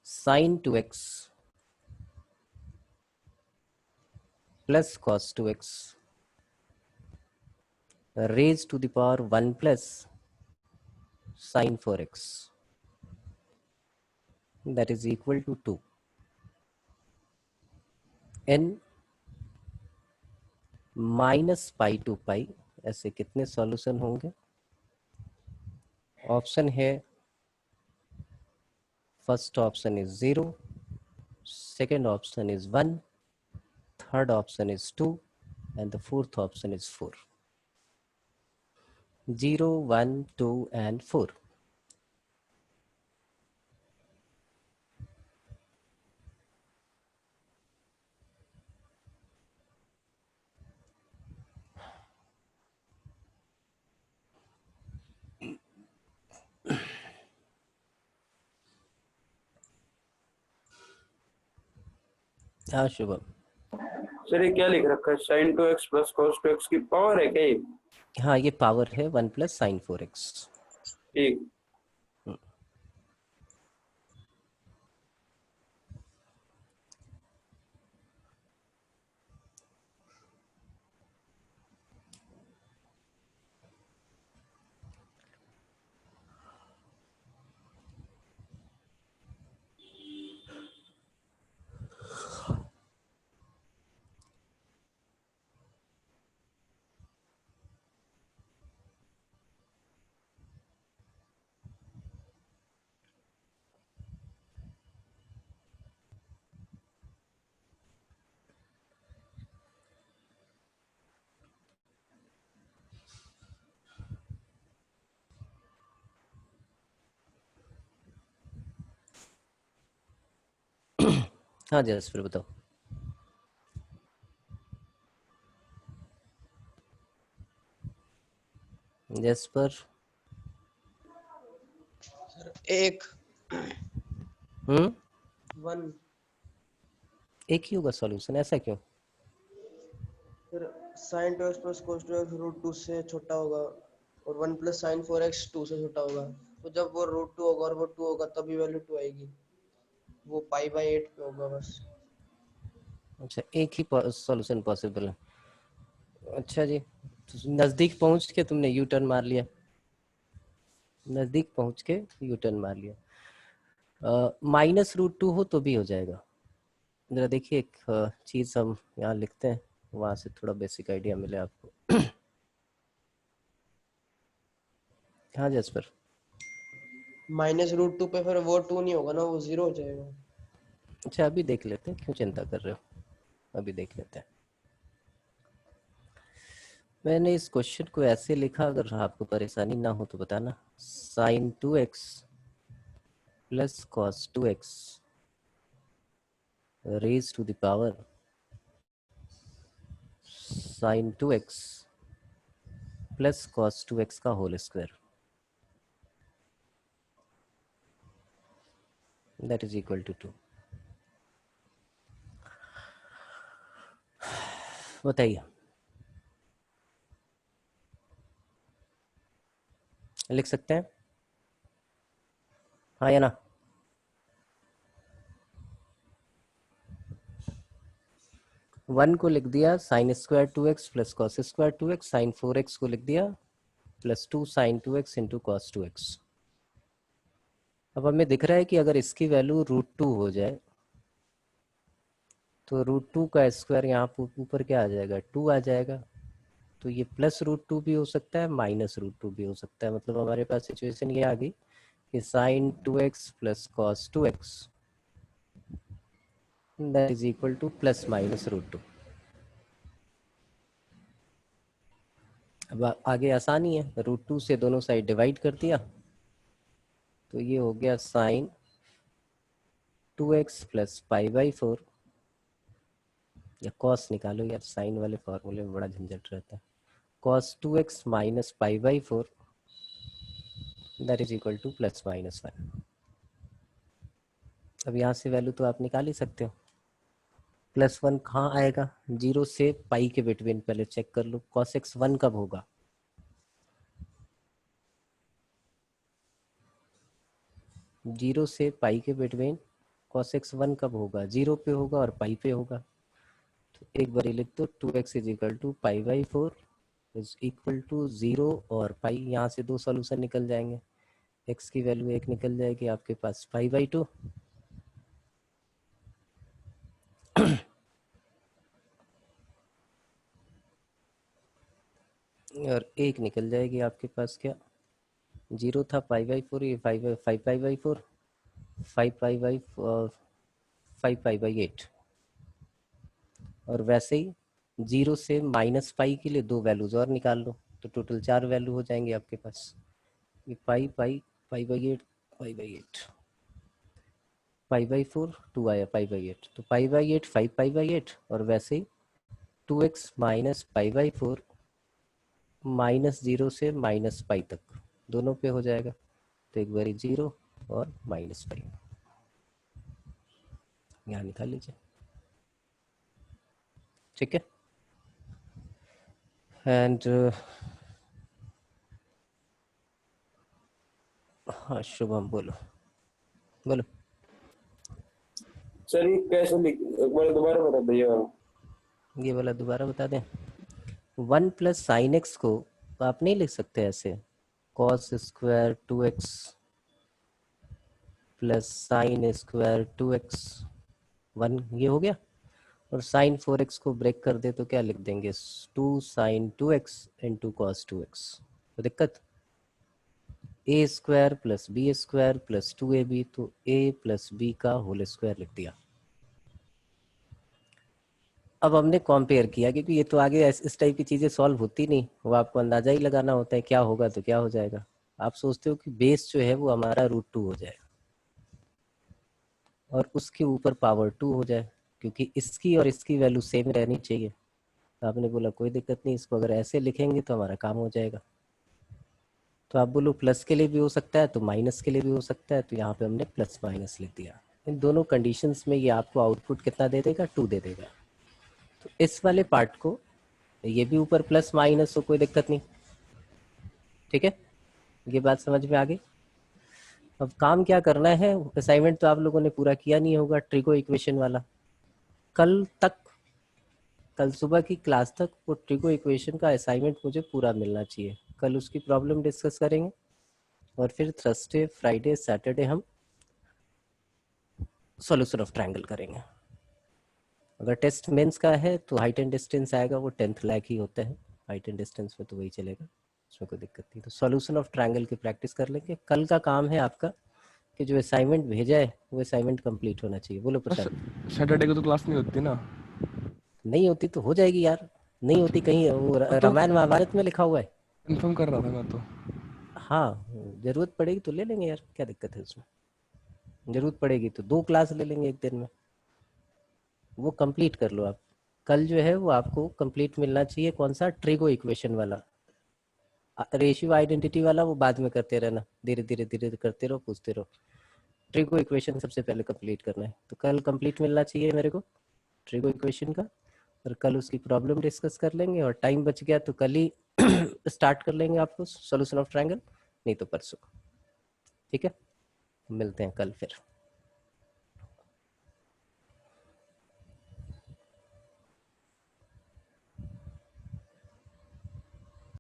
sin 2x plus cos 2x raised to the power 1 plus sin 4x, that is equal to 2. n minus pi to pi, ऐसे कितने सॉल्यूशन होंगे? ऑप्शन है, first option is 0, second option is 1, third option is 2 and the fourth option is 4. 0, 1, 2 and 4. हाँ शुभम. सर ये क्या लिख रखा है, sin 2x plus cos 2x की पावर है क्या ये? हाँ ये पावर है 1 प्लस साइन 4x. ठीक. हाँ जस फिर बताओ. जस पर एक 1 एक ही होगा सॉल्यूशन, ऐसा क्यों? फिर sin 2x plus cos 2x root 2 से छोटा होगा और 1 प्लस sin 4x 2 से छोटा होगा, तो जब वो रूट 2 होगा और वो 2 होगा तभी वैल्यू 2 आएगी, वो पाई बाय 8 पे होगा बस. अच्छा एक ही सॉल्यूशन पॉसिबल है. अच्छा जी, तो नज़दीक पहुंच के तुमने यू टर्न मार लिया, नज़दीक पहुंच के यू टर्न मार लिया. -√2 हो तो भी हो जाएगा. जरा देखिए एक चीज़ हम यहाँ लिखते हैं, वहाँ से थोड़ा बेसिक आइडिया मिले आपको. हाँ जसपर. -√2 पे फिर वो 2 नहीं होगा ना, वो 0 हो जाएगा. अच्छा अभी देख लेते हैं, क्यों चिंता कर रहे हो, अभी देख लेते हैं. मैंने इस क्वेश्चन को ऐसे लिखा, अगर आपको परेशानी ना हो तो बताना. sin 2x plus cos 2x raised to the power sin 2x plus cos 2x का whole square, that is equal to 2. बताइए, लिख सकते हैं हाँ या ना? वन को लिख दिया sine square 2x plus cos square 2x, sine 4x को लिख दिया plus 2 sign 2x into cos 2x. अब हमें दिख रहा है कि अगर इसकी वैल्यू √2 हो जाए तो √2 का स्क्वायर यहाँ ऊपर क्या आ जाएगा, 2 आ जाएगा. तो ये प्लस √2 भी हो सकता है, -√2 भी हो सकता है. मतलब हमारे पास सिचुएशन ये आ गई कि sine 2x plus cos 2x that is equal to plus minus √2. अब आगे आसानी है, √2 से दोनों साइड डिवाइड कर दिया तो ये हो गया sign 2x plus pi by 4, या कॉस निकालो यार, साइन वाले फॉर्मूले में बड़ा झंझट रहता है. Cos 2x minus pi by 4 that is equal to plus minus 1. अब यहाँ से वैल्यू तो आप निकाल ही सकते हो. +1 कहाँ आएगा? 0 से पाई के बिटवीन पहले चेक कर लो। cos x 1 कब होगा? जीरो से पाई के बिटवीन cos x 1 कब होगा? 0 पे होगा और पाई पे होगा। तो एक बार लिख दो 2x is equal to pi by 4 is equal to 0 और पाई, यहाँ से 2 सॉल्यूशन निकल जाएंगे। x की वैल्यू 1 निकल जाएगी आपके पास पाई बाई 2 और 1 निकल जाएगी आपके पास क्या? 0 था पाई बाई 4, ये 5 पाई by 4, 5 pi by 5 pi by 8। और वैसे ही 0 से माइनस पाई के लिए 2 वैल्यूज और निकाल लो, तो टोटल 4 वैल्यू हो जाएंगे आपके पास। ये pi by 8 pi by 8 pi by 4 2 आया पाई बाई 8, तो पाई बाई 8 5 पाई बाई 8 और वैसे ही 2x माइनस पाई बाई 4 -0 से माइनस पाई तक दोनों पे हो जाएगा। तो एक बारी 0 और माइनस पाई यहाँ निकाल लीजिए, ठीक है। एंड हाँ शुभम बोलो बोलो। सर ये कैसे एक बार दोबारा बता दीजिए। ये वाला दोबारा बता दें। 1 प्लस साइन एक्स को आप नहीं लिख सकते ऐसे, cos square 2x plus sign square 2x 1, ये हो गया। और साइन 4x को ब्रेक कर दे तो क्या लिख देंगे? 2 sign 2x into cos 2x। तो दिक्कत a square plus b square plus 2ab, तो a प्लस b का होल स्क्वायर लिख दिया। अब हमने कंपेयर किया, क्योंकि ये तो आगे इस टाइप की चीज़ें सॉल्व होती नहीं, वो आपको अंदाजा ही लगाना होता है क्या होगा तो क्या हो जाएगा। आप सोचते हो कि बेस जो है वो हमारा √2 हो जाए और उसके ऊपर पावर 2 हो जाए, क्योंकि इसकी और इसकी वैल्यू सेम रहनी चाहिए। तो आपने बोला कोई दिक्कत नहीं, इसको अगर ऐसे लिखेंगे तो हमारा काम हो जाएगा। तो आप बोलो प्लस के लिए भी हो सकता है तो माइनस के लिए भी हो सकता है, तो यहाँ पे हमने प्लस माइनस लिख दिया। इन दोनों कंडीशंस में ये आपको आउटपुट कितना दे देगा? 2 दे देगा। तो इस वाले पार्ट को ये भी ऊपर प्लस माइनस हो कोई दिक्कत नहीं, ठीक है। ये बात समझ में आ गई। अब काम क्या करना है, असाइनमेंट तो आप लोगों ने पूरा किया नहीं होगा ट्रिगो इक्वेशन वाला। कल सुबह की क्लास तक वो ट्रिगो इक्वेशन का असाइनमेंट मुझे पूरा मिलना चाहिए। कल उसकी प्रॉब्लम डिस्कस करेंगे और फिर थर्सडे फ्राइडे सैटरडे हम सॉल्यूशन ऑफ ट्रायंगल करेंगे। अगर टेस्ट मेंस का है तो हाइट एंड डिस्टेंस आएगा, वो 10th लायक ही होता है हाइट एंड डिस्टेंस में, तो वही चलेगा, उसमें कोई दिक्कत नहीं। तो सॉल्यूशन ऑफ ट्रायंगल की प्रैक्टिस कर लेंगे। कल का काम है आपका कि जो असाइनमेंट भेजा है वो असाइनमेंट कंप्लीट होना चाहिए। बोलो प्रशांत। सैटरडे को तो क्लास नहीं होती ना? नहीं होती तो हो जाएगी यार, नहीं होती कहीं वो रामायण महाभारत में लिखा हुआ है। कंफर्म कर रहा था मैं तो। हाँ जरूरत पड़ेगी तो ले लेंगे यार, क्या दिक्कत है उसमें। जरूरत पड़ेगी तो 2 क्लास ले लेंगे एक दिन में, वो कंप्लीट कर लो आप। कल जो है वो आपको कंप्लीट मिलना चाहिए। कौन सा? ट्रिगो इक्वेशन वाला। रेशियो आइडेंटिटी वाला वो बाद में करते रहना, धीरे धीरे करते रहो, पूछते रहो। ट्रिगो इक्वेशन सबसे पहले कंप्लीट करना है। तो कल कंप्लीट मिलना चाहिए मेरे को ट्रिगो इक्वेशन का, और कल उसकी प्रॉब्लम डिस्कस कर लेंगे। और टाइम बच गया तो कल ही स्टार्ट कर लेंगे आपको सॉल्यूशन ऑफ ट्रायंगल, नहीं तो परसों, ठीक है। मिलते हैं कल फिर।